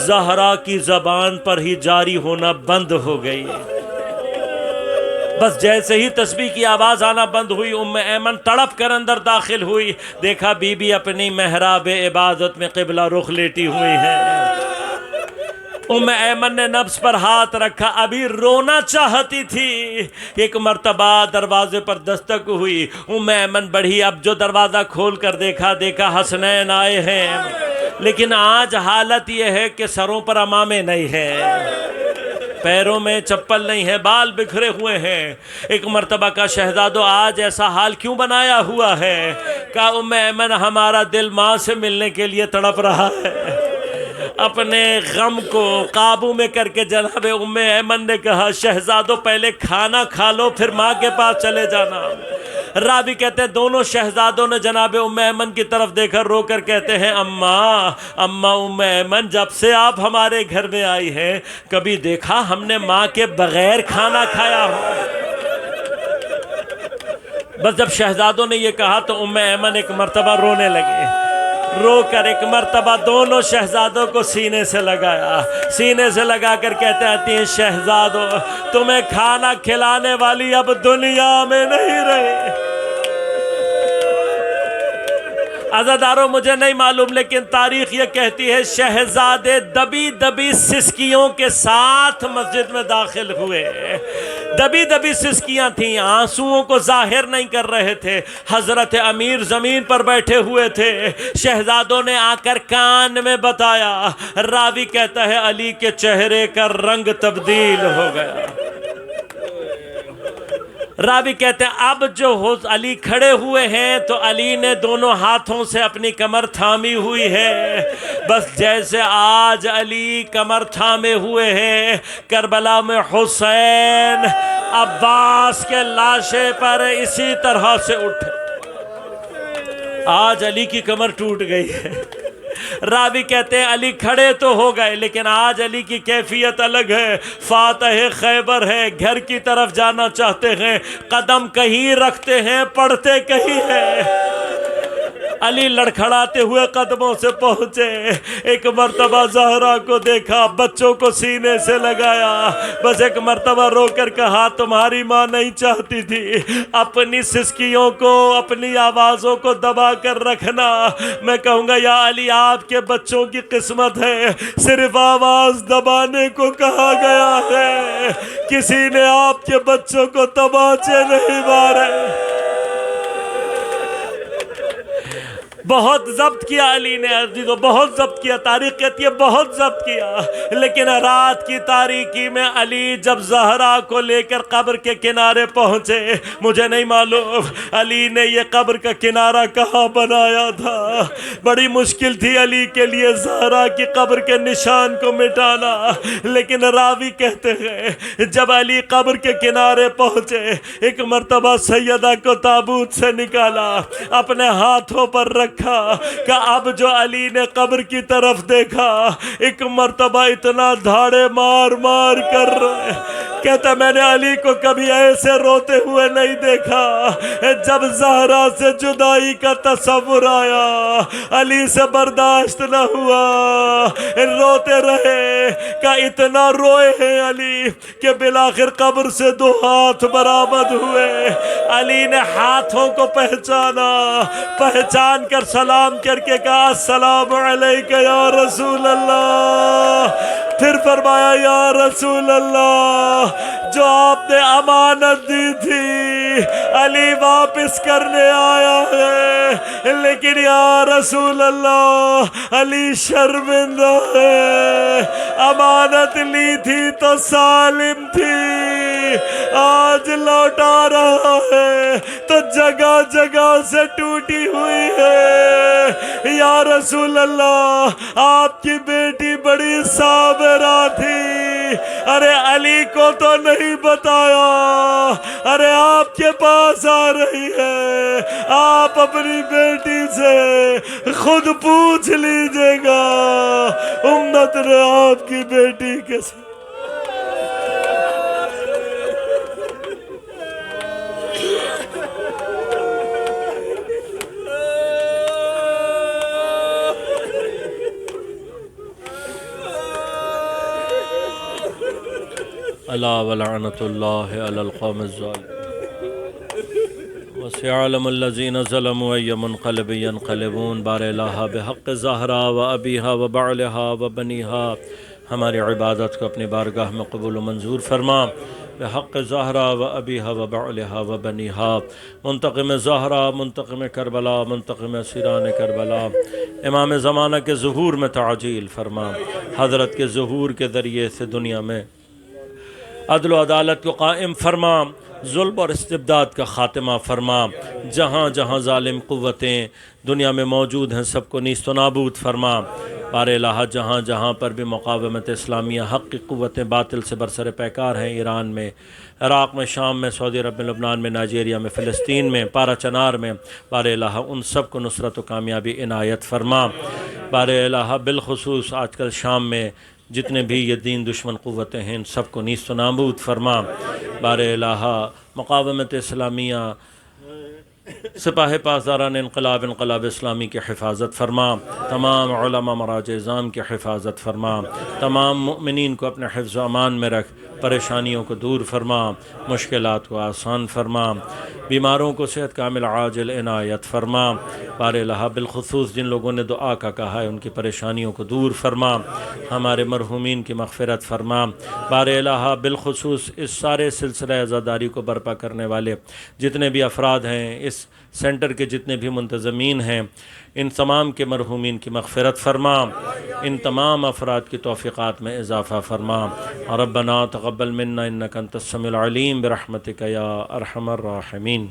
زہرا کی زبان پر ہی جاری ہونا بند ہو گئی۔ بس جیسے ہی تسبیح کی آواز آنا بند ہوئی ام ایمن تڑپ کر اندر داخل ہوئی، دیکھا بی بی اپنی محراب عبادت میں قبلہ رخ لیٹی ہوئی ہے۔ ام ایمن نے نفس پر ہاتھ رکھا، ابھی رونا چاہتی تھی، ایک مرتبہ دروازے پر دستک ہوئی، ام ایمن بڑھی، اب جو دروازہ کھول کر دیکھا حسنین آئے ہیں، لیکن آج حالت یہ ہے کہ سروں پر عمامے نہیں ہیں، پیروں میں چپل نہیں ہے، بال بکھرے ہوئے ہیں۔ ایک مرتبہ کا شہزادو آج ایسا حال کیوں بنایا ہوا ہے؟ کہا ام ایمن ہمارا دل ماں سے ملنے کے لیے تڑپ رہا ہے۔ اپنے غم کو قابو میں کر کے جناب ام ایمن نے کہا شہزادو پہلے کھانا کھا لو پھر ماں کے پاس چلے جانا۔ راوی کہتے ہیں دونوں شہزادوں نے جناب ام ایمن کی طرف دیکھا، رو کر کہتے ہیں اماں ام ایمن، جب سے آپ ہمارے گھر میں آئی ہیں کبھی دیکھا ہم نے ماں کے بغیر کھانا کھایا ہو؟ بس جب شہزادوں نے یہ کہا تو ام ایمن ایک مرتبہ رونے لگے، رو کر ایک مرتبہ دونوں شہزادوں کو سینے سے لگایا، سینے سے لگا کر کہتے ہیں شہزادوں تمہیں کھانا کھلانے والی اب دنیا میں نہیں رہی۔ عزاداروں مجھے نہیں معلوم لیکن تاریخ یہ کہتی ہے شہزادے دبی دبی سسکیوں کے ساتھ مسجد میں داخل ہوئے، دبی دبی سسکیاں تھیں، آنسوؤں کو ظاہر نہیں کر رہے تھے۔ حضرت امیر زمین پر بیٹھے ہوئے تھے، شہزادوں نے آ کر کان میں بتایا، راوی کہتا ہے علی کے چہرے کا رنگ تبدیل ہو گیا۔ راوی کہتے ہیں اب جو علی کھڑے ہوئے ہیں تو علی نے دونوں ہاتھوں سے اپنی کمر تھامی ہوئی ہے، بس جیسے آج علی کمر تھامے ہوئے ہیں کربلا میں حسین عباس کے لاشے پر اسی طرح سے اٹھے۔ آج علی کی کمر ٹوٹ گئی ہے۔ راوی کہتے ہیں علی کھڑے تو ہو گئے لیکن آج علی کی کیفیت الگ ہے، فاتح خیبر ہے، گھر کی طرف جانا چاہتے ہیں، قدم کہیں رکھتے ہیں پڑھتے کہیں ہیں۔ علی لڑکھڑاتے ہوئے قدموں سے پہنچے، ایک مرتبہ زہرا کو دیکھا، بچوں کو سینے سے لگایا، بس ایک مرتبہ رو کر کہا تمہاری ماں نہیں چاہتی تھی اپنی سسکیوں کو، اپنی آوازوں کو دبا کر رکھنا، میں کہوں گا یا علی آپ کے بچوں کی قسمت ہے صرف آواز دبانے کو کہا گیا ہے، کسی نے آپ کے بچوں کو تماچے نہیں مارے۔ بہت ضبط کیا علی نے عزیزو، بہت ضبط کیا، تاریخ کہتی ہے بہت ضبط کیا، لیکن رات کی تاریکی میں علی جب زہرا کو لے کر قبر کے کنارے پہنچے، مجھے نہیں معلوم علی نے یہ قبر کا کنارہ کہاں بنایا تھا، بڑی مشکل تھی علی کے لیے زہرا کی قبر کے نشان کو مٹانا، لیکن راوی کہتے ہیں جب علی قبر کے کنارے پہنچے ایک مرتبہ سیدہ کو تابوت سے نکالا، اپنے ہاتھوں پر رکھا کہ اب جو علی نے قبر کی طرف دیکھا ایک مرتبہ اتنا دھاڑے مار مار کر رہے، کہتا میں نے علی کو کبھی ایسے روتے ہوئے نہیں دیکھا، جب زہرا سے جدائی کا تصور آیا علی سے برداشت نہ ہوا، روتے رہے کہ اتنا روئے ہیں علی کہ بالآخر قبر سے 2 ہاتھ برآمد ہوئے، علی نے ہاتھوں کو پہچان کر سلام کر کے کہا السلام علیکہ یا رسول اللہ، پھر فرمایا یا رسول اللہ جو آپ نے امانت دی تھی علی واپس کرنے آیا ہے، لیکن یا رسول اللہ علی شرمندہ ہے، امانت لی تھی تو سالم تھی، آج لوٹا رہا ہے تو جگہ جگہ سے ٹوٹی ہوئی ہے، یا رسول اللہ آپ کی بیٹی بڑی صابرہ تھی، ارے علی کو تو نہیں بتایا، ارے آپ کے پاس آ رہی ہے، آپ اپنی بیٹی سے خود پوچھ لیجئے گا امت نے آپ کی بیٹی کے ساتھ۔ الا ولعنت اللہ علی القوم الظالمین وسيعلم الذين ظلموا أي منقلب ينقلبون۔ بار الہ بحق زہرا و ابیہا و بعلہا و بنیہا، ہماری عبادت کو اپنی بارگاہ میں قبول و منظور فرما، بحق زہرا و ابیہا و بعلہا و بنیہا، منتقم زہرا، منتقم کربلا، منتقم اسیران کربلا، امام زمانہ کے ظہور میں تعجیل فرما، حضرت کے ظہور کے ذریعے سے دنیا میں عدل و عدالت کو قائم فرما، ظلم اور استبداد کا خاتمہ فرما، جہاں جہاں ظالم قوتیں دنیا میں موجود ہیں سب کو نیست و نابود فرما، بار الہ جہاں جہاں پر بھی مقاومت اسلامیہ حق کی قوتیں باطل سے برسر پیکار ہیں، ایران میں، عراق میں، شام میں، سعودی عرب میں، لبنان میں، نائجیریا میں، فلسطین میں، پارا چنار میں، بار الہ ان سب کو نصرت و کامیابی عنایت فرما۔ بار الہ بالخصوص آج کل شام میں جتنے بھی یہ دین دشمن قوتیں ہیں ان سب کو نیست و نابود فرما۔ بار الہ مقاومت اسلامیہ، سپاہ پاسداران انقلاب اسلامی کی حفاظت فرما، تمام علماء مراجع اعظام کی حفاظت فرما، تمام مؤمنین کو اپنے حفظ و امان میں رکھ، پریشانیوں کو دور فرما، مشکلات کو آسان فرما، بیماروں کو صحت کامل عاجل عنایت فرما۔ بار الہ بالخصوص جن لوگوں نے دعا کا کہا ہے ان کی پریشانیوں کو دور فرما، ہمارے مرحومین کی مغفرت فرما۔ بار الہ بالخصوص اس سارے سلسلہ عزاداری کو برپا کرنے والے جتنے بھی افراد ہیں، اس سینٹر کے جتنے بھی منتظمین ہیں، ان تمام کے مرحومین کی مغفرت فرما، ان تمام افراد کی توفیقات میں اضافہ فرما۔ ربنا تقبل منا انک انت السمیع العلیم برحمتک یا ارحم الراحمین۔